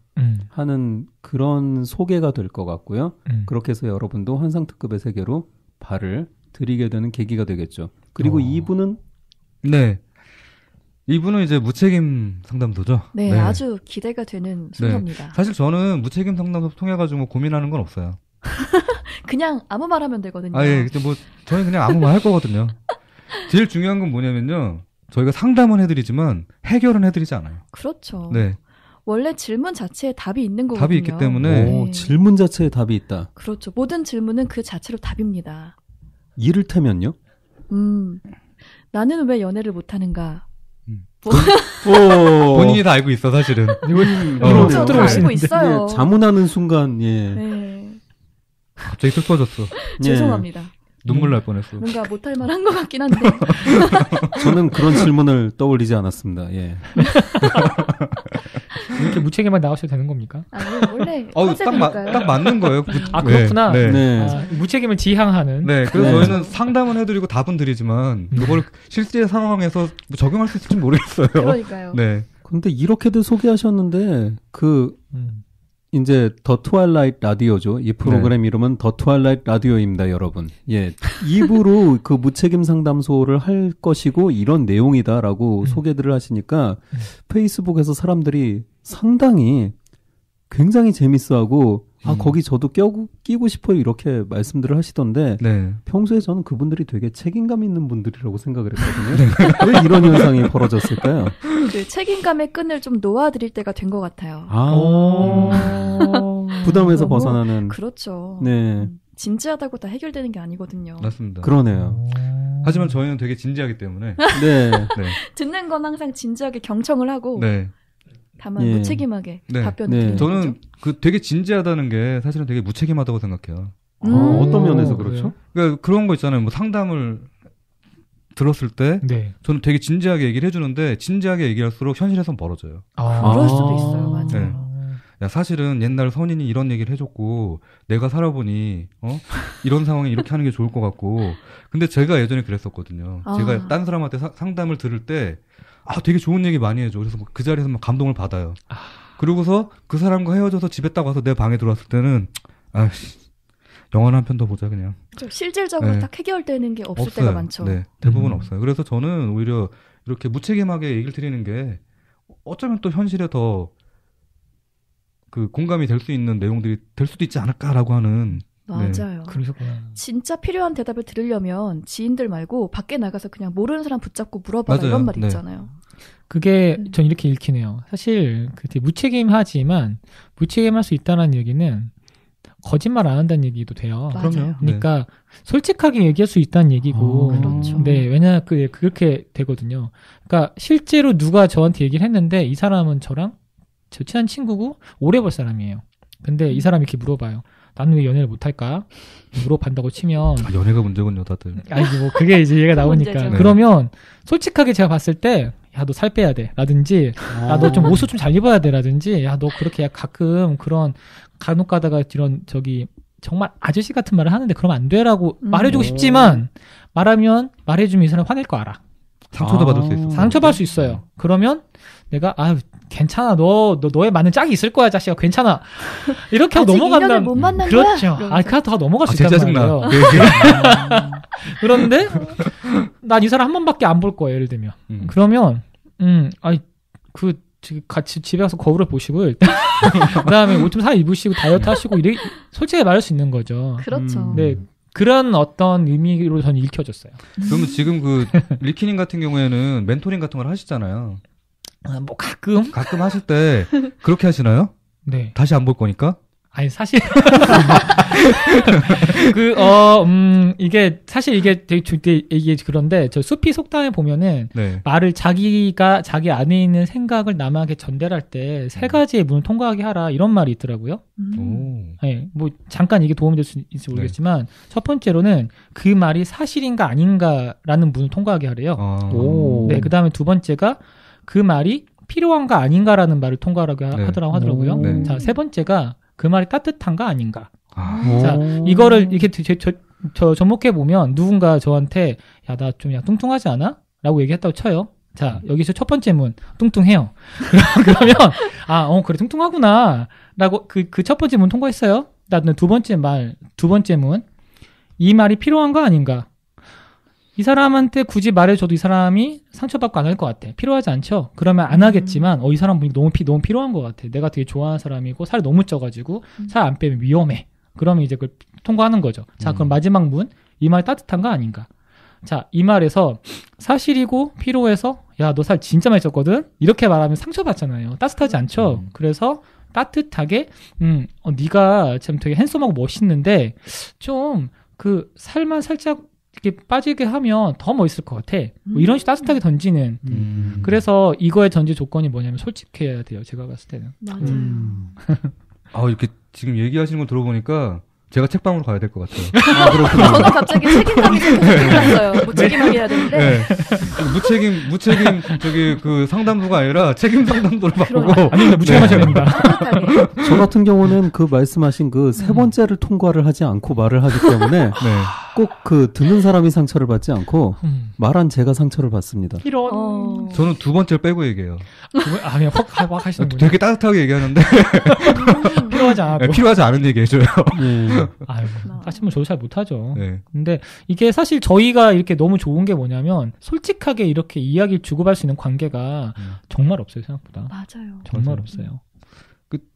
하는 그런 소개가 될 것 같고요. 그렇게 해서 여러분도 환상특급의 세계로 발을 들이게 되는 계기가 되겠죠. 그리고 2부는? 네. 2부는 이제 무책임 상담소죠. 네, 아주 기대가 되는 순서입니다. 네. 사실 저는 무책임 상담소 통해가지고 고민하는 건 없어요. 그냥 아무 말 하면 되거든요. 예. 저는 그냥 아무 말 할 거거든요. 제일 중요한 건 뭐냐면요. 저희가 상담은 해드리지만 해결은 해드리지 않아요. 그렇죠. 네. 원래 질문 자체에 답이 있는 거거든요. 답이 있기 때문에. 네. 질문 자체에 답이 있다. 그렇죠. 모든 질문은 그 자체로 답입니다. 이를테면요? 나는 왜 연애를 못하는가? 본인이 다 알고 있어, 사실은. 저도 알고 있어요. 예, 자문하는 순간, 예. 네. 갑자기 슬퍼졌어. 죄송합니다. 눈물 날 뻔했어. 뭔가 못할 만한 것 같긴 한데. 저는 그런 질문을 떠올리지 않았습니다. 예. 이렇게 무책임하게 나오셔도 되는 겁니까? 원래 컨셉이니까요. 딱 맞는 거예요. 그렇구나. 네. 네. 무책임을 지향하는. 네, 그래서 저희는 상담은 해드리고 답은 드리지만 이걸 실제 상황에서 적용할 수 있을지 모르겠어요. 그러니까요. 네. 근데 이렇게들 소개하셨는데 이제 더 트와일라이트 라디오죠. 이 프로그램 이름은 더 트와일라이트 라디오입니다, 여러분. 예. 2부로 그 무책임 상담소를 할 것이고 이런 내용이다라고 소개들을 하시니까 페이스북에서 사람들이 상당히 굉장히 재밌어하고 거기 저도 끼고 싶어요 이렇게 말씀들을 하시던데 평소에 저는 그분들이 되게 책임감 있는 분들이라고 생각을 했거든요. 왜 이런 현상이 벌어졌을까요? 그 책임감의 끈을 좀 놓아드릴 때가 된 것 같아요. 부담에서 벗어나는. 그렇죠. 네. 진지하다고 다 해결되는 게 아니거든요. 맞습니다. 그러네요. 하지만 저희는 되게 진지하기 때문에. 네. 듣는 건 항상 진지하게 경청을 하고. 다만 무책임하게 답변을 드리는 거죠. 저는 되게 진지하다는 게 사실은 되게 무책임하다고 생각해요. 어떤 면에서 그렇죠? 그러니까 그런 거 있잖아요. 뭐 상담을 들었을 때 저는 되게 진지하게 얘기를 해주는데 진지하게 얘기할수록 현실에선 멀어져요. 그럴 수도 있어요. 맞아요. 야, 사실은 옛날 선인이 이런 얘기를 해줬고 내가 살아보니 이런 상황에 이렇게 하는 게 좋을 것 같고 근데 제가 예전에 그랬었거든요. 제가 딴 사람한테 상담을 들을 때 되게 좋은 얘기 많이 해줘. 그래서 그 자리에서 막 감동을 받아요. 그러고서 그 사람과 헤어져서 집에 딱 와서 내 방에 들어왔을 때는 영화나 한 편 더 보자 그냥. 실질적으로 딱 해결되는 게 없을 없어요. 때가 많죠. 네, 대부분 없어요. 그래서 저는 오히려 이렇게 무책임하게 얘기를 드리는 게 어쩌면 또 현실에 더 공감이 될 수 있는 내용들이 될 수도 있지 않을까라고 하는. 맞아요. 그러셨구나. 진짜 필요한 대답을 들으려면 지인들 말고 밖에 나가서 그냥 모르는 사람 붙잡고 물어봐라 이런 말 있잖아요. 그게 전 이렇게 읽히네요. 사실 무책임하지만 무책임할 수 있다는 얘기는 거짓말 안 한다는 얘기도 돼요. 맞아요. 그러니까 솔직하게 얘기할 수 있다는 얘기고. 그렇죠. 네, 왜냐 그렇게 되거든요. 그러니까 실제로 누가 저한테 얘기를 했는데 이 사람은 저랑 저 친한 친구고 오래 볼 사람이에요. 근데 이 사람이 이렇게 물어봐요. 나는 왜 연애를 못할까? 물어반다고 치면 연애가 문제군요, 다들. 뭐 그게 이제 얘가 나오니까. 그러면 솔직하게 제가 봤을 때 야, 너 살 빼야 돼. 라든지 야, 너 좀 옷을 좀 잘 입어야 돼. 라든지 야, 너 그렇게 가끔 그런 간혹 가다가 이런 정말 아저씨 같은 말을 하는데 그러면 안 돼라고 말해주고 싶지만 말해주면 이 사람 화낼 거 알아. 상처도 받을 수 있어. 상처받을 수 있어요. 그러면 내가 괜찮아. 너의 많은 짝이 있을 거야, 자식아. 괜찮아. 이렇게 하고 넘어간다면 못 만난 그렇죠. 거야? 그냥 다 넘어갈 수 있단 말이에요. 그런데 난 이 사람 한 번밖에 안 볼 거예요, 예를 들면. 그러면 같이 집에 가서 거울을 보시고 일단 그다음에 옷 좀 사 입으시고 다이어트 하시고 솔직히 말할 수 있는 거죠. 그렇죠. 네. 그런 어떤 의미로 저는 읽혀졌어요. 그러면 지금 리키님 같은 경우에는 멘토링 같은 걸 하시잖아요. 뭐 가끔 하실 때 그렇게 하시나요? 네. 다시 안 볼 거니까? 아니 사실 이게 사실 이게 되게 이게 그런데 저 수피 속담에 보면은 네. 말을 자기가 자기 안에 있는 생각을 남에게 전달할 때 세 가지의 문을 통과하게 하라 이런 말이 있더라고요. 네, 뭐 잠깐 이게 도움이 될 수 있을지 모르겠지만 첫 번째로는 그 말이 사실인가 아닌가라는 문을 통과하게 하래요. 네, 그다음에 두 번째가 그 말이 필요한가 아닌가라는 말을 통과하게 하더라고 하더라고요. 네. 자, 세 번째가 그 말이 따뜻한가 아닌가. 자, 이거를 이렇게 접목해 보면 누군가 저한테 야, 나 좀 뚱뚱하지 않아? 라고 얘기했다고 쳐요. 자, 여기서 첫 번째 문 뚱뚱해요. 그러면 그래 뚱뚱하구나. 라고 그 첫 번째 문 통과했어요. 나는 두 번째 문 이 말이 필요한가 아닌가. 이 사람한테 굳이 말해줘도 이 사람이 상처받고 안 할 것 같아. 필요하지 않죠? 그러면 안 하겠지만, 이 사람 분위기 너무 필요한 것 같아. 내가 되게 좋아하는 사람이고, 살이 너무 쪄가지고, 살 안 빼면 위험해. 그러면 이제 그걸 통과하는 거죠. 자, 그럼 마지막 문, 이 말 따뜻한가 아닌가? 자, 이 말에서 사실이고 필요해서, 야, 너 살 진짜 많이 쪘거든? 이렇게 말하면 상처받잖아요. 따뜻하지 않죠? 그래서 따뜻하게, 네가 참 되게 핸섬하고 멋있는데, 좀, 살만 살짝, 이렇게 빠지게 하면 더 멋있을 것 같아. 뭐 이런 식으로 따뜻하게 던지는. 그래서 이거의 전제 조건이 뭐냐면 솔직해야 돼요. 제가 봤을 때는. 맞아요. 이렇게 지금 얘기하시는 거 들어보니까 제가 책방으로 가야 될 것 같아요. 저는 갑자기 책임감이 생겼어요. 무책임하게 해야 되는데. 네. 무책임 그 상담소가 아니라 책임 상담소를 바꾸고. 아니, 무책임하셔야 됩니다. 저 같은 경우는 그 말씀하신 그 세 번째를 통과를 하지 않고 말을 하기 때문에 꼭 듣는 사람이 상처를 받지 않고 말한 제가 상처를 받습니다. 이런. 저는 두 번째를 빼고 얘기해요. 그냥 확 하시는군요. 되게 따뜻하게 얘기하는데. 필요하지 않아도. 필요하지 않은 얘기 해줘요. 아유, 사실 저도 잘 못하죠. 네. 근데 이게 사실 저희가 이렇게 너무 좋은 게 뭐냐면 솔직하게 이렇게 이야기를 주고받을 수 있는 관계가 정말 없어요, 생각보다. 맞아요. 정말 없어요.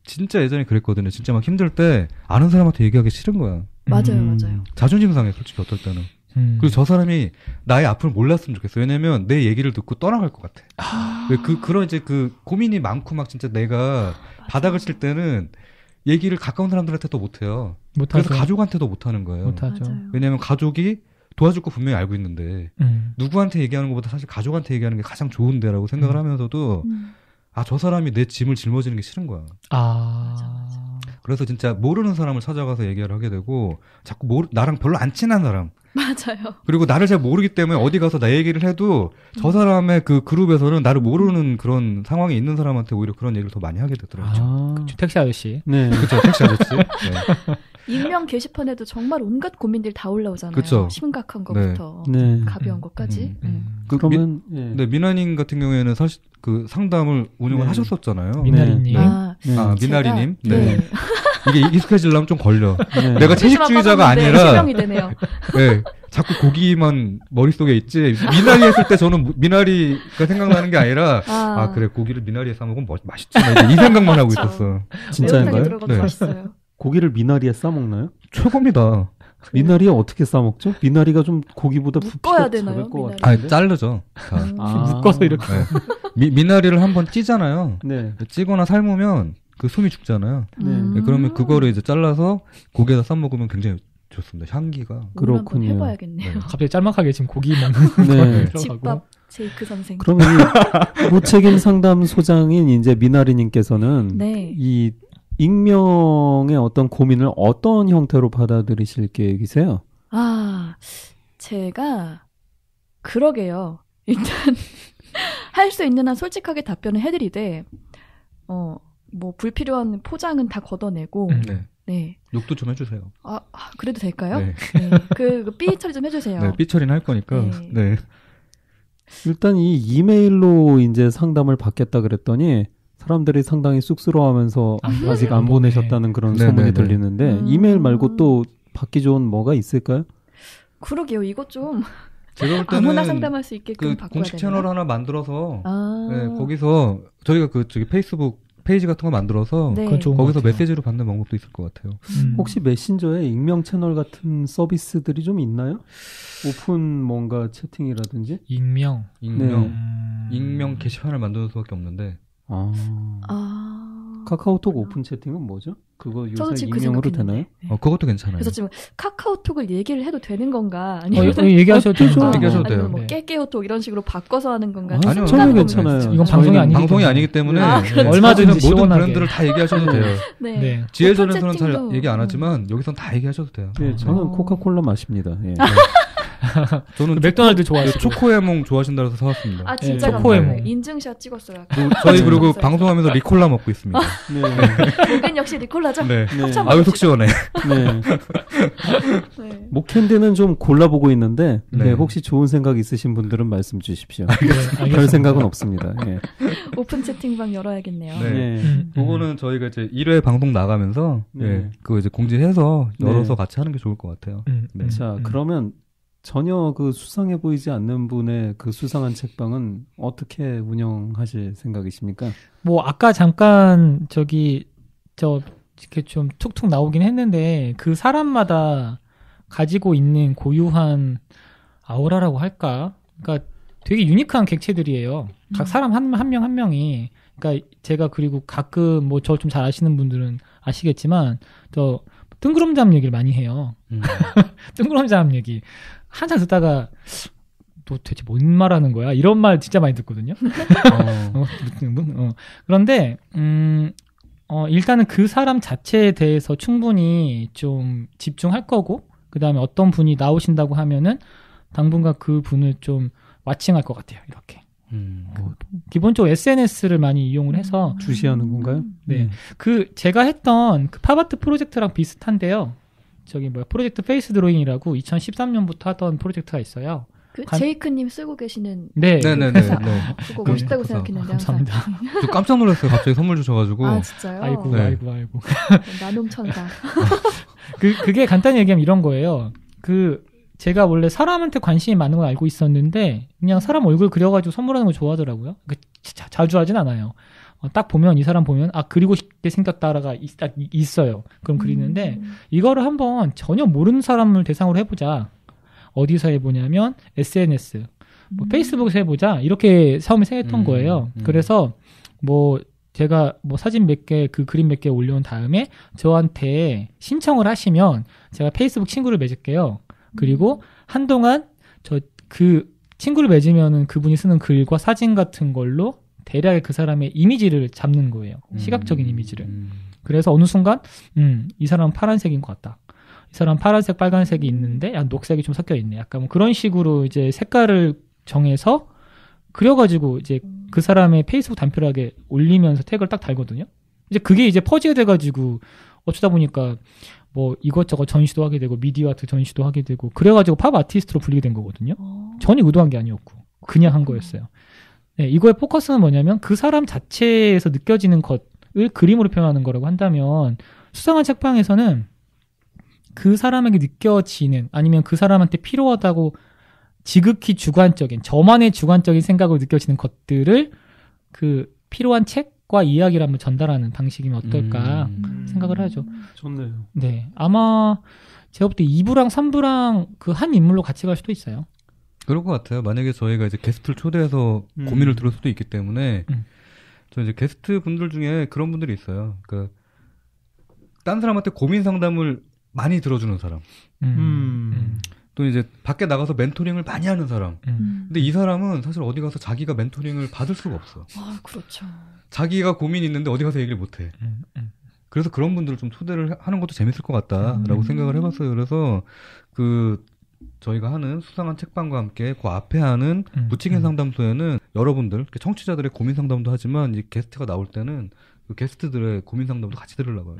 진짜 예전에 그랬거든요. 진짜 막 힘들 때 아는 사람한테 얘기하기 싫은 거야. 맞아요. 자존심 상해, 솔직히 어떨 때는. 그리고 저 사람이 나의 아픔을 몰랐으면 좋겠어. 왜냐면 내 얘기를 듣고 떠나갈 것 같아. 그런 이제 고민이 많고 막 진짜 내가 바닥을 칠 때는 얘기를 가까운 사람들한테도 못해요. 그래서 가족한테도 못하는 거예요. 못하죠. 왜냐면 가족이 도와줄 거 분명히 알고 있는데 누구한테 얘기하는 것보다 사실 가족한테 얘기하는 게 가장 좋은데라고 생각을 하면서도 저 사람이 내 짐을 짊어지는 게 싫은 거야. 맞아. 그래서 진짜 모르는 사람을 찾아가서 얘기를 하게 되고 자꾸 나랑 별로 안 친한 사람. 맞아요. 그리고 나를 잘 모르기 때문에 어디 가서 나 얘기를 해도 저 사람의 그 그룹에서는 나를 모르는 그런 상황에 있는 사람한테 오히려 그런 얘기를 더 많이 하게 되더라고요. 택시 아저씨. 네. 그렇죠. 택시 아저씨. 네. 익명 게시판에도 정말 온갖 고민들 다 올라오잖아요. 그쵸. 심각한 것부터 가벼운 것까지. 그러면 미나님 같은 경우에는 사실 그 상담을 운영을 하셨었잖아요. 미나리님. 미나리님. 네. 이게 익숙해지려면 좀 걸려. 내가 채식주의자가 아니라. 실명이 되네요. 네. 자꾸 고기만 머릿속에 있지. 미나리 했을 때 저는 미나리가 생각나는 게 아니라 그래 고기를 미나리에 싸먹으면 맛있지. 이 생각만 하고 있었어. 진짜인가요? 네. 맛있어요. 고기를 미나리에 싸먹나요? 최고입니다. 미나리에 어떻게 싸먹죠? 미나리가 좀 고기보다 묶어야 되나요? 자르죠. 묶어서 이렇게. 미나리를 한번 찌잖아요. 네. 찌거나 삶으면 그 숨이 죽잖아요. 그러면 그거를 이제 잘라서 고기에다 싸 먹으면 굉장히 좋습니다. 향기가. 그렇군요. 한번 해봐야겠네요. 갑자기 짤막하게 지금 고기 먹는 집밥 제이크 선생. 그러면 이 무책임 상담소장인 이제 미나리님께서는 이 익명의 어떤 고민을 어떤 형태로 받아들이실 계획이세요? 제가 그러게요. 일단 할 수 있는 한 솔직하게 답변을 해드리되 뭐 불필요한 포장은 다 걷어내고 네. 욕도 좀 해주세요. 그래도 될까요? 네. 그 삐 처리 좀 해주세요. 네, 삐 처리는 할 거니까. 네. 일단 이 이메일로 이제 상담을 받겠다 그랬더니 사람들이 상당히 쑥스러워하면서 아직 안 보내셨다는 그런 소문이 들리는데 이메일 말고 또 받기 좋은 뭐가 있을까요? 그러게요. 이거 좀 제가 볼 때는 아무나 상담할 수 있게끔 바꿔야 공식 되나? 채널 하나 만들어서 거기서 저희가 저기 페이스북 페이지 같은 거 만들어서 거기서 메시지로 받는 방법도 있을 것 같아요. 혹시 메신저에 익명 채널 같은 서비스들이 좀 있나요? 오픈 뭔가 채팅이라든지? 익명 게시판을 만드는 수밖에 없는데. 카카오톡 오픈 채팅은 뭐죠? 그거 요새 익명으로 되나요? 그것도 괜찮아요. 그래서 지금 카카오톡을 얘기를 해도 되는 건가? 아니면 얘기하셔도 돼요. 얘기하셔도 돼요. 아니면 뭐 깨깨오톡 이런 식으로 바꿔서 하는 건가? 아니요, 저는 괜찮아요. 이건 방송이 아니기 때문에 얼마든지 모든 시원하게. 브랜드를 다 얘기하셔도 돼요. 네. 지혜전에서는 잘 얘기 안 하지만 여기선 다 얘기하셔도 돼요. 네, 저는 코카콜라 마십니다. 예. 저는 맥도날드 좋아해요. 초코에몽 좋아하신다 해서 사왔습니다. 아 진짜 초코에몽. 인증샷 찍었어요. 저희 그리고 방송하면서 리콜라 먹고 있습니다. 목엔 역시 리콜라죠? 네. 아유 속 시원해. 네. 목캔디는 좀 골라보고 있는데 네, 혹시 좋은 생각 있으신 분들은 말씀 주십시오. 별 생각은 없습니다. 예. 오픈 채팅방 열어야겠네요. 네. 그거는 저희가 이제 1회 방송 나가면서 그거 이제 공지해서 열어서 같이 하는 게 좋을 것 같아요. 네. 자, 그러면 전혀 그 수상해 보이지 않는 분의 그 수상한 책방은 어떻게 운영하실 생각이십니까? 뭐 아까 잠깐 이렇게 좀 툭툭 나오긴 했는데 그 사람마다 가지고 있는 고유한 아우라라고 할까? 그러니까 되게 유니크한 객체들이에요. 각 사람 한 명 한 명이. 그러니까 제가 그리고 가끔 뭐 저 좀 잘 아시는 분들은 아시겠지만 저 뜬구름잡 얘기를 많이 해요. 뜬구름잡 얘기. 한참 듣다가 너 대체 뭔 말하는 거야? 이런 말 진짜 많이 듣거든요. 그런데 일단은 그 사람 자체에 대해서 충분히 좀 집중할 거고 그 다음에 어떤 분이 나오신다고 하면은 당분간 그 분을 좀 왓칭할 것 같아요. 이렇게. 기본적으로 SNS를 많이 이용을 해서 주시하는 건가요? 네. 제가 했던 그 팝아트 프로젝트랑 비슷한데요. 프로젝트 페이스 드로잉이라고 2013년부터 하던 프로젝트가 있어요. 제이크님 쓰고 계시는. 네. 그거 멋있다고 생각했는데. 감사합니다. 저 깜짝 놀랐어요. 갑자기 선물 주셔가지고. 아, 진짜요? 아이고. 나눔 천사. 그게 간단히 얘기하면 이런 거예요. 제가 원래 사람한테 관심이 많은 걸 알고 있었는데, 그냥 사람 얼굴 그려가지고 선물하는 걸 좋아하더라고요. 자주 하진 않아요. 딱 보면, 이 사람 보면, 그리고 싶게 생겼다라가 있어요. 그럼 그리는데, 이거를 한번 전혀 모르는 사람을 대상으로 해보자. 어디서 해보냐면, SNS, 페이스북에서 해보자. 이렇게 처음에 생각했던 거예요. 그래서, 제가 사진 몇 개, 그림 몇 개 올려온 다음에, 저한테 신청을 하시면, 제가 페이스북 친구를 맺을게요. 그리고, 한동안, 친구를 맺으면은 그분이 쓰는 글과 사진 같은 걸로, 대략의 그 사람의 이미지를 잡는 거예요. 시각적인 이미지를. 그래서 어느 순간 이 사람은 파란색인 것 같다. 이 사람은 파란색, 빨간색이 있는데 녹색이 좀 섞여 있네. 약간 그런 식으로 이제 색깔을 정해서 그려가지고 이제 그 사람의 페이스북 단편하게 올리면서 태그를 딱 달거든요. 이제 그게 이제 퍼지게 돼가지고 어쩌다 보니까 이것저것 전시도 하게 되고 미디어 아트 전시도 하게 되고 그래가지고 팝 아티스트로 불리게 된 거거든요. 전혀 의도한 게 아니었고 그냥 한 거였어요. 네, 이거의 포커스는 뭐냐면 그 사람 자체에서 느껴지는 것을 그림으로 표현하는 거라고 한다면 수상한 책방에서는 그 사람에게 느껴지는 아니면 그 사람한테 필요하다고 지극히 주관적인 저만의 주관적인 생각으로 느껴지는 것들을 필요한 책과 이야기를 한번 전달하는 방식이면 어떨까 생각을 하죠. 좋네요. 네, 아마 제가 볼 때 2부랑 3부랑 한 인물로 같이 갈 수도 있어요. 그럴 것 같아요. 만약에 저희가 이제 게스트를 초대해서 고민을 들을 수도 있기 때문에 저 이제 게스트 분들 중에 그런 분들이 있어요. 그러니까 딴 사람한테 고민 상담을 많이 들어주는 사람. 또 이제 밖에 나가서 멘토링을 많이 하는 사람. 근데 이 사람은 사실 어디 가서 자기가 멘토링을 받을 수가 없어. 아, 그렇죠. 자기가 고민이 있는데 어디 가서 얘기를 못 해. 그래서 그런 분들을 좀 초대를 하는 것도 재밌을 것 같다라고 생각을 해봤어요. 그래서 저희가 하는 수상한 책방과 함께 그 앞에 하는 부치킨 상담소에는 여러분들, 청취자들의 고민 상담도 하지만 이 게스트가 나올 때는 그 게스트들의 고민 상담도 같이 들으려고요.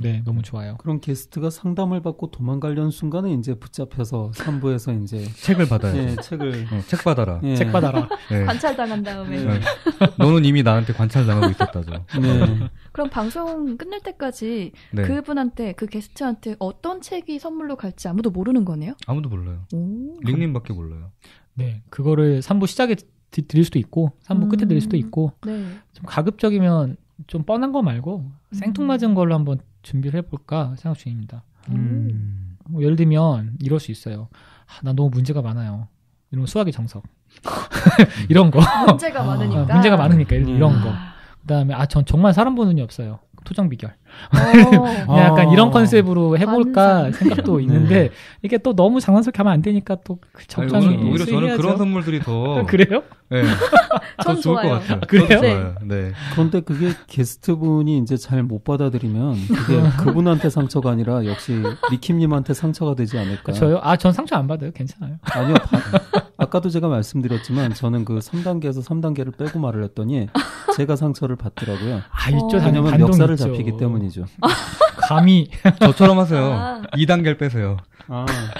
네, 너무 좋아요. 그럼 게스트가 상담을 받고 도망가려는 순간에 이제 붙잡혀서 3부에서 이제 책을 받아야죠. 네, 책 받아라. 네. 책 받아라. 네. 관찰당한 다음에. 네. 너는 이미 나한테 관찰당하고 있었다죠. 네. 그럼 방송 끝날 때까지 그분한테, 그 게스트한테 어떤 책이 선물로 갈지 아무도 모르는 거네요? 아무도 몰라요. 닉님밖에 몰라요. 네, 그거를 3부 시작에 드릴 수도 있고 3부 끝에 드릴 수도 있고 좀 가급적이면 좀 뻔한 거 말고 생뚱맞은 걸로 한번 준비를 해볼까 생각 중입니다. 예를 들면 이럴 수 있어요. 나 너무 문제가 많아요. 이런 수학의 정석. 이런 거. 문제가 많으니까. 문제가 많으니까 이런 거. 그다음에 전 정말 사람 보는 눈이 없어요. 토정 비결. 그냥 약간 이런 컨셉으로 해볼까 관상. 생각도 있는데 이게 또 너무 장난스럽게 하면 안 되니까 또 적당히 오히려 저는 쓰여야죠. 그런 선물들이 더 그래요? 네, 더 전 좋을 좋아요. 것 같아요. 그래요? 저도 좋아요. 네. 그런데 그게 게스트분이 이제 잘 못 받아들이면 그게 그분한테 상처가 아니라 역시 리킴님한테 상처가 되지 않을까. 저요? 전 상처 안 받아요. 괜찮아요. 아니요. 아까도 제가 말씀드렸지만 저는 그 3단계에서 3단계를 빼고 말을 했더니 제가 상처를 받더라고요. 있죠. 왜냐면 반동 멱살을 있죠. 잡히기 때문이죠. 감히 저처럼 하세요. 2단계를 빼세요.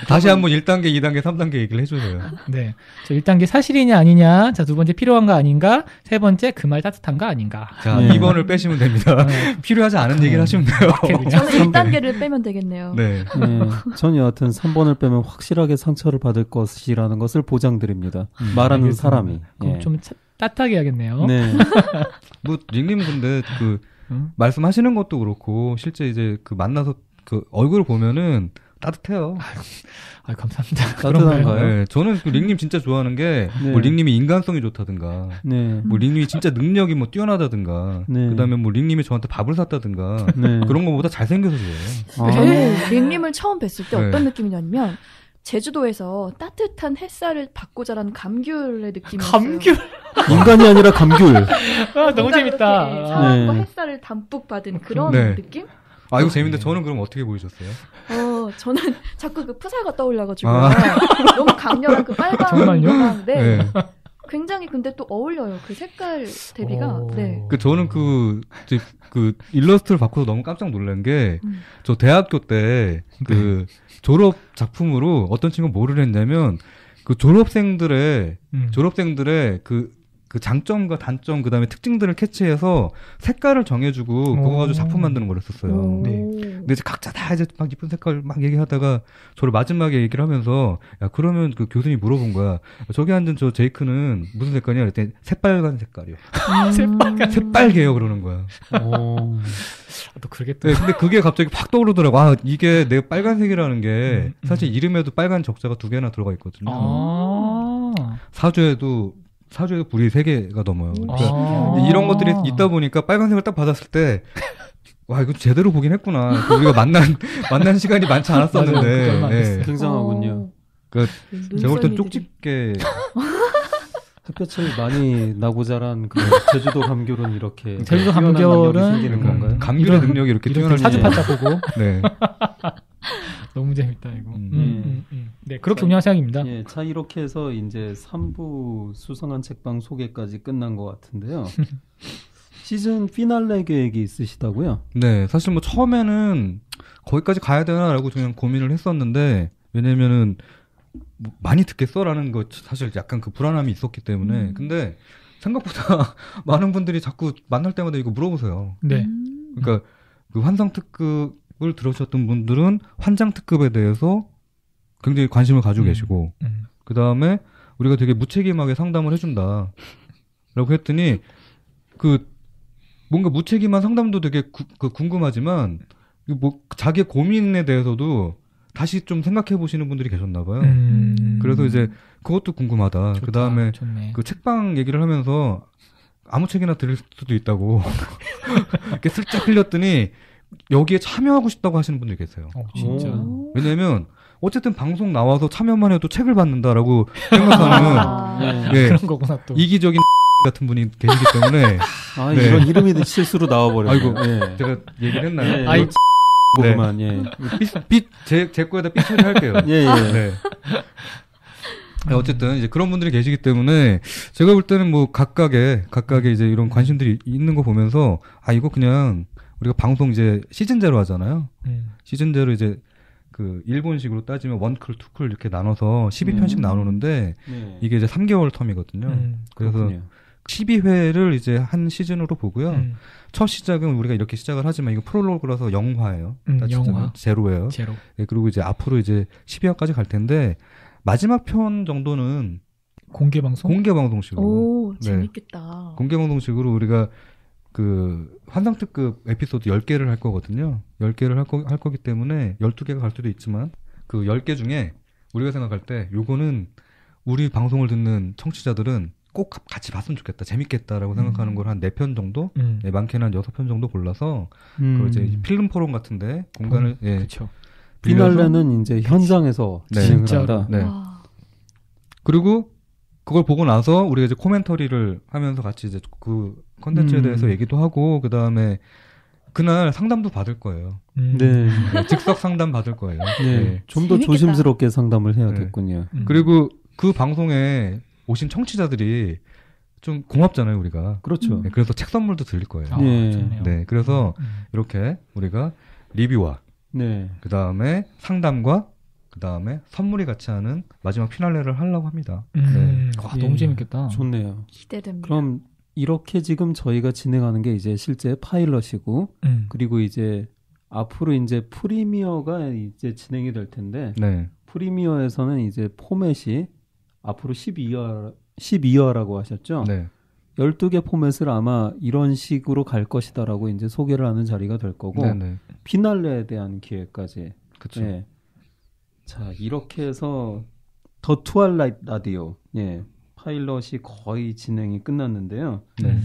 다시 한번 1단계, 2단계, 3단계 얘기를 해주세요. 네. 저 1단계 사실이냐 아니냐. 자, 두 번째 필요한가 아닌가. 세 번째 그 말 따뜻한가 아닌가. 자, 네. 2번을 빼시면 됩니다. 필요하지 않은 얘기를 하시면 돼요. 저는 1단계를 빼면 되겠네요. 네. 전 여하튼 3번을 빼면 확실하게 상처를 받을 것이라는 것을 보장드립니다. 말하는 알겠습니다. 사람이. 그럼 예. 좀 따뜻하게 해야겠네요. 네. 뭐, 닉님 근데 말씀하시는 것도 그렇고, 실제 이제 만나서 얼굴을 보면은 따뜻해요. 감사합니다. 따뜻한가요? 네, 저는 닉님 진짜 좋아하는 게, 네. 뭐, 닉님이 인간성이 좋다든가, 네. 뭐, 닉님이 진짜 능력이 뭐 뛰어나다든가, 네. 그 다음에 뭐, 닉님이 저한테 밥을 샀다든가, 네. 그런 것보다 잘생겨서 좋아요. 저는 닉님을 처음 뵀을 때 네. 어떤 느낌이냐면 제주도에서 따뜻한 햇살을 받고 자란 감귤의 느낌이었어요. 감귤. 인간이 아니라 감귤. 너무 뭔가 재밌다. 그렇게 사랑과 네. 햇살을 담뿍 받은 그런 네. 느낌? 이거 재밌는데 저는 그럼 어떻게 보이셨어요? 저는 자꾸 그 푸사가 떠올라가지고 아. 너무 강렬한 그 빨간 정말요? 네. 네. 굉장히 근데 또 어울려요. 그 색깔 대비가. 네. 저는 일러스트를 바꿔서 너무 깜짝 놀란 게, 저 대학교 때, 졸업 작품으로 어떤 친구가 뭐를 했냐면, 졸업생들의 그 장점과 단점, 그 다음에 특징들을 캐치해서 색깔을 정해주고, 그거 가지고 작품 만드는 걸 했었어요. 네. 근데 이제 각자 다 이제 막 이쁜 색깔 막 얘기하다가, 저를 마지막에 얘기를 하면서, 야, 그러면 그 교수님이 물어본 거야. 저기 앉은 저 제이크는 무슨 색깔이냐? 그랬더니, 새빨간 색깔이요. 새빨개요, 그러는 거야. 또 그러게 또. 네, 근데 그게 갑자기 확 떠오르더라고. 이게 내가 빨간색이라게 게, 사실 이름에도 빨간 적자가 2개나 들어가 있거든요. 사주에도 불이 3개가 넘어요. 그러니까 이런 것들이 있다 보니까 빨간색을 딱 받았을 때, 와, 이거 제대로 보긴 했구나. 우리가 만난 시간이 많지 않았었는데. 맞아요. 네. 굉장하군요. 제가 볼 땐 쪽집게. 햇볕을 많이 나고 자란 그 제주도 감귤은 이렇게. 제주도 뛰어난 감귤은 능력이 생기는 건가요? 감귤의 능력이 이렇게 뛰어나지. 사주팔자 보고. 네. 너무 재밌다, 이거. 네, 그렇게 운영할 생각입니다. 예, 자, 이렇게 해서 이제 3부 수상한 책방 소개까지 끝난 것 같은데요. 시즌 피날레 계획이 있으시다고요? 네, 사실 뭐 처음에는 거기까지 가야 되나라고 그냥 고민을 했었는데, 왜냐면은 뭐 많이 듣겠어라는 거 사실 약간 그 불안함이 있었기 때문에. 근데 생각보다 많은 분들이 자꾸 만날 때마다 이거 물어보세요. 네. 그러니까 그 환상 특급을 들으셨던 분들은 환장 특급에 대해서 굉장히 관심을 가지고 계시고, 그 다음에 우리가 되게 무책임하게 상담을 해준다라고 했더니 뭔가 무책임한 상담도 되게 궁금하지만 뭐 자기의 고민에 대해서도 다시 좀 생각해 보시는 분들이 계셨나 봐요. 그래서 이제 그것도 궁금하다. 그 다음에 그 책방 얘기를 하면서 아무 책이나 들을 수도 있다고 이렇게 슬쩍 흘렸더니 여기에 참여하고 싶다고 하시는 분들이 계세요. 진짜. 왜냐면 어쨌든 방송 나와서 참여만 해도 책을 받는다라고 생각하는 그런 거구나 또. 이기적인 같은 분이 계시기 때문에 네. 이런 이름이 실수로 나와버렸네요. 아이고, 예. 제가 얘기를 했나요? 아이, 보고만, 예. 제 거에다 삐 처리할게요. 예. 네. 어쨌든 이제 그런 분들이 계시기 때문에 제가 볼 때는 뭐 각각의 이제 이런 관심들이 있는 거 보면서 이거 그냥 우리가 방송 이제 시즌제로 하잖아요. 시즌제로 이제 그 일본식으로 따지면 원클, 투클 이렇게 나눠서 12편씩 나누는데 이게 이제 3개월 텀이거든요. 그래서 그렇군요. 12회를 이제 한 시즌으로 보고요. 첫 시작은 우리가 이렇게 시작을 하지만 이거 프롤로그라서 영화예요. 영화. 제로예요. 제로. 네, 그리고 이제 앞으로 이제 12화까지 갈 텐데 마지막 편 정도는 공개 방송식으로. 오, 재밌겠다. 공개 방송식으로 우리가 그 환상특급 에피소드 10개를 할 거거든요. 10개를 할 거기 때문에 12개가 갈 수도 있지만 그 10개 중에 우리가 생각할 때 요거는 우리 방송을 듣는 청취자들은 꼭 같이 봤으면 좋겠다, 재밌겠다라고 생각하는 걸 한 4편 정도, 예, 많게는 한 6편 정도 골라서 그걸 이제 필름 포럼 같은데 공간을 예, 그렇죠. 피날레는 이제 현장에서 네. 진행을 진짜로. 한다. 네. 그리고 그걸 보고 나서 우리가 이제 코멘터리를 하면서 같이 이제 그 컨텐츠에 대해서 얘기도 하고 그 다음에 그날 상담도 받을 거예요. 네. 네, 즉석 상담 받을 거예요. 네. 네. 좀 더 재밌겠다. 조심스럽게 상담을 해야겠군요. 그리고 그 방송에 오신 청취자들이 좀 고맙잖아요, 우리가. 그렇죠. 네, 그래서 책 선물도 드릴 거예요. 네. 좋네요. 네, 그래서 이렇게 우리가 리뷰와 네. 그 다음에 상담과 그 다음에 선물이 같이 하는 마지막 피날레를 하려고 합니다. 네. 와, 너무 재밌겠다. 좋네요. 기대됩니다. 그럼 이렇게 지금 저희가 진행하는 게 이제 실제 파일럿이고 그리고 이제 앞으로 이제 프리미어가 이제 진행이 될 텐데 네. 프리미어에서는 이제 포맷이 앞으로 12화라고 하셨죠? 네. 12개 포맷을 아마 이런 식으로 갈 것이다라고 이제 소개를 하는 자리가 될 거고 네네. 피날레에 대한 기획까지. 그쵸. 네. 자, 이렇게 해서 더 트와일라이트 라디오 예. 파일럿이 거의 진행이 끝났는데요. 네.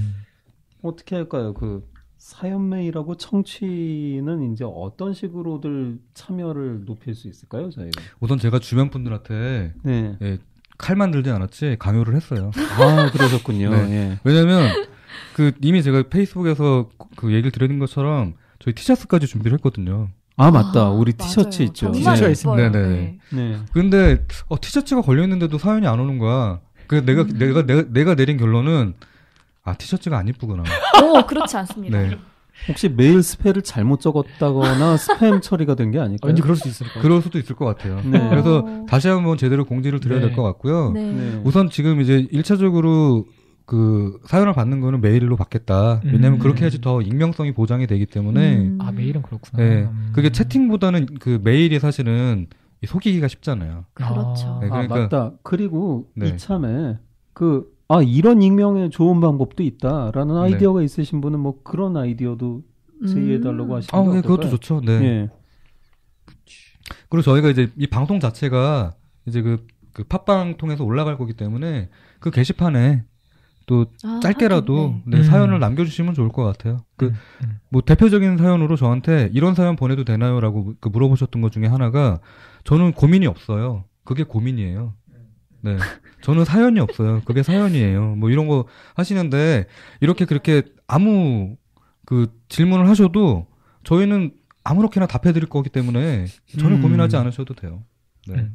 어떻게 할까요? 그 사연 메일하고 청취는 이제 어떤 식으로들 참여를 높일 수 있을까요, 저희가? 우선 제가 주변 분들한테 네. 예, 칼만 들지 않았지 강요를 했어요. 아, 그러셨군요. 네. 예. 왜냐면 그 이미 제가 페이스북에서 그 얘기를 드리는 것처럼 저희 티셔츠까지 준비를 했거든요. 아, 맞다. 우리 맞아요. 티셔츠 있죠. 정말 네. 예뻐요. 네네. 네. 네. 근데 티셔츠가 걸려 있는데도 사연이 안 오는 거야. 그래서 내가 내린 결론은 티셔츠가 안 이쁘구나. 오, 그렇지 않습니다. 네. 혹시 메일 스펠을 잘못 적었다거나 스팸 처리가 된 게 아닐까요? 왠지 그럴 수 있을 것 같아요. 그럴 수도 있을 것 같아요. 네. 그래서 다시 한번 제대로 공지를 드려야 네. 될 것 같고요. 네. 네. 우선 지금 이제 1차적으로 그 사연을 받는 거는 메일로 받겠다. 왜냐면 그렇게 해야지 더 익명성이 보장이 되기 때문에 아, 메일은 그렇구나. 네. 그게 채팅보다는 그 메일이 사실은 속이기가 쉽잖아요. 그렇죠. 네, 아, 그러니까 맞다. 그리고 네. 이참에 이런 익명의 좋은 방법도 있다라는 아이디어가 있으신 분은 뭐 그런 아이디어도 제의해달라고 하시면 네, 그것도 좋죠. 네. 네. 그리고 저희가 이제 이 방송 자체가 이제 그 팟빵 통해서 올라갈 거기 때문에 그 게시판에 또 짧게라도 하긴, 네, 사연을 남겨주시면 좋을 것 같아요. 뭐 대표적인 사연으로 저한테 이런 사연 보내도 되나요라고 물어보셨던 것 중에 하나가 저는 고민이 없어요. 그게 고민이에요. 네, 저는 사연이 없어요. 그게 사연이에요. 뭐 이런 거 하시는데 이렇게 그렇게 아무 그 질문을 하셔도 저희는 아무렇게나 답해드릴 거기 때문에 전혀 고민하지 않으셔도 돼요. 네.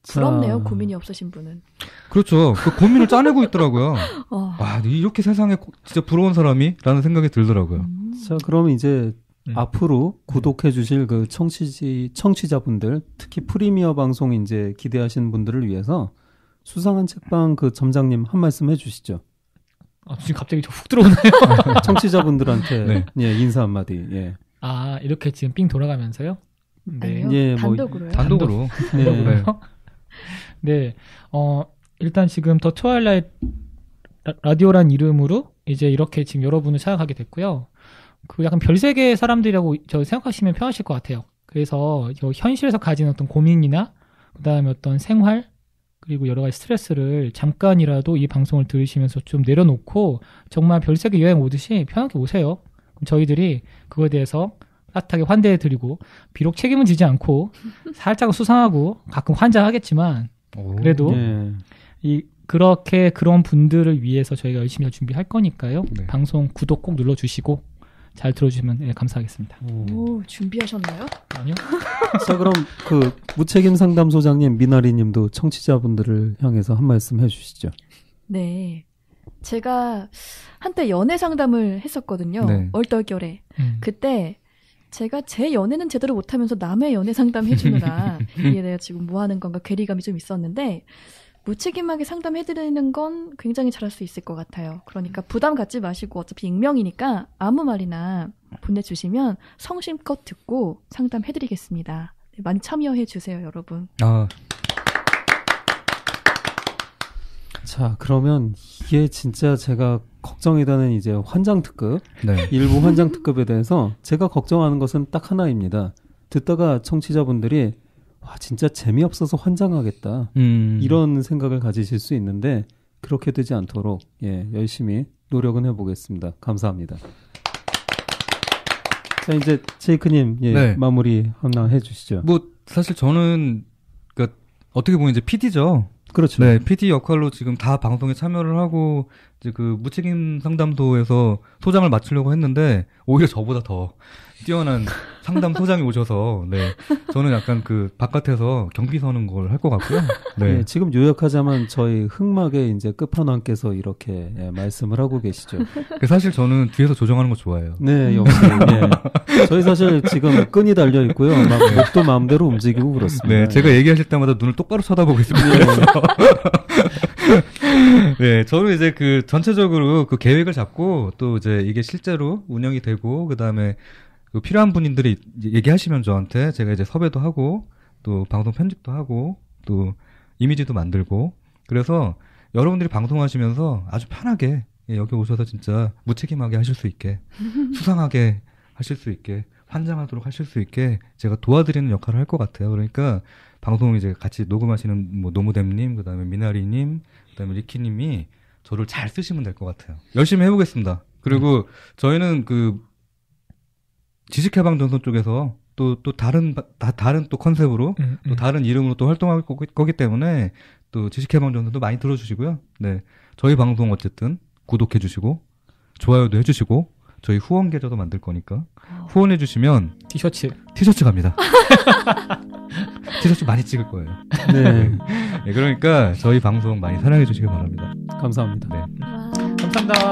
부럽네요. 고민이 없으신 분은. 그렇죠. 그 고민을 짜내고 있더라고요. 어. 와, 이렇게 세상에 진짜 부러운 사람이? 라는 생각이 들더라고요. 자, 그럼 이제 앞으로 구독해 주실 그 청취자분들, 특히 프리미어 방송 이제 기대하시는 분들을 위해서 수상한 책방 그 점장님 한 말씀 해 주시죠. 지금 갑자기 훅 들어오네요. 청취자분들한테 네. 예, 인사 한마디. 예. 이렇게 지금 삥 돌아가면서요? 네. 아니요. 예, 뭐 단독으로요. 단독으로. 네. 네. 일단 지금 더 트와일라이트 라디오란 이름으로 이제 이렇게 지금 여러분을 찾아가게 됐고요. 그 약간 별세계 사람들이라고 생각하시면 편하실 것 같아요. 그래서 현실에서 가진 어떤 고민이나 그다음에 어떤 생활 그리고 여러 가지 스트레스를 잠깐이라도 이 방송을 들으시면서 좀 내려놓고 정말 별세계 여행 오듯이 편하게 오세요. 그럼 저희들이 그거에 대해서 따뜻하게 환대해드리고 비록 책임은 지지 않고 살짝은 수상하고 가끔 환장하겠지만 그래도 그렇게 그런 분들을 위해서 저희가 열심히 준비할 거니까요. 네. 방송 구독 꼭 눌러주시고 잘 들어주시면 감사하겠습니다. 오, 준비하셨나요? 아니요. 자, 그럼 그 무책임 상담소장님 미나리님도 청취자분들을 향해서 한 말씀 해주시죠. 네. 제가 한때 연애 상담을 했었거든요. 네. 얼떨결에. 그때 제가 제 연애는 제대로 못하면서 남의 연애 상담 해주느라 이게 내가 지금 뭐 하는 건가 괴리감이 좀 있었는데 무책임하게 상담해드리는 건 굉장히 잘할 수 있을 것 같아요. 그러니까 부담 갖지 마시고 어차피 익명이니까 아무 말이나 보내주시면 성심껏 듣고 상담해드리겠습니다. 네, 많이 참여해주세요, 여러분. 자, 그러면 이게 진짜 제가 걱정이 되는 이제 환장특급, 네. 일부 환장특급에 대해서 제가 걱정하는 것은 딱 하나입니다. 듣다가 청취자분들이 와, 진짜 재미없어서 환장하겠다. 이런 생각을 가지실 수 있는데 그렇게 되지 않도록 예, 열심히 노력은 해보겠습니다. 감사합니다. 자, 이제 제이크님 예, 네. 마무리 하나 해주시죠. 뭐 사실 저는 그러니까 어떻게 보면 이제 PD죠. 그렇죠. 네, PD 역할로 지금 다 방송에 참여를 하고 이제 그 무책임 상담소에서 소장을 맡으려고 했는데 오히려 저보다 더 뛰어난 상담 소장이 오셔서 네, 저는 약간 그 바깥에서 경비 서는 걸 할 것 같고요. 네. 네, 지금 요약하자면 저희 흑막의 이제 끝판왕께서 이렇게 예, 말씀을 하고 계시죠. 사실 저는 뒤에서 조정하는 거 좋아해요. 네, 역시. 예. 저희 사실 지금 끈이 달려 있고요. 막 목도 마음대로 움직이고 그렇습니다. 네, 제가 얘기하실 때마다 눈을 똑바로 쳐다보고 있습니다. 네, 저는 이제 그 전체적으로 그 계획을 잡고 또 이제 이게 실제로 운영이 되고 그다음에 그 필요한 분들이 얘기하시면 저한테 제가 이제 섭외도 하고 또 방송 편집도 하고 또 이미지도 만들고 그래서 여러분들이 방송하시면서 아주 편하게 여기 오셔서 진짜 무책임하게 하실 수 있게 수상하게 하실 수 있게 환장하도록 하실 수 있게 제가 도와드리는 역할을 할 것 같아요. 그러니까 방송 이제 같이 녹음하시는 뭐 노무댐님 그다음에 미나리님 그다음에 리키님이 저를 잘 쓰시면 될 것 같아요. 열심히 해보겠습니다. 그리고 저희는 그 지식해방전선 쪽에서 또 다른 또 컨셉으로 또 다른 이름으로 또 활동할 거기 때문에 또 지식해방전선도 많이 들어주시고요. 네, 저희 방송 어쨌든 구독해주시고 좋아요도 해주시고 저희 후원 계좌도 만들 거니까 후원해주시면 티셔츠 갑니다. 티셔츠 많이 찍을 거예요. 네. 네, 그러니까 저희 방송 많이 사랑해주시기 바랍니다. 감사합니다. 네. 감사합니다.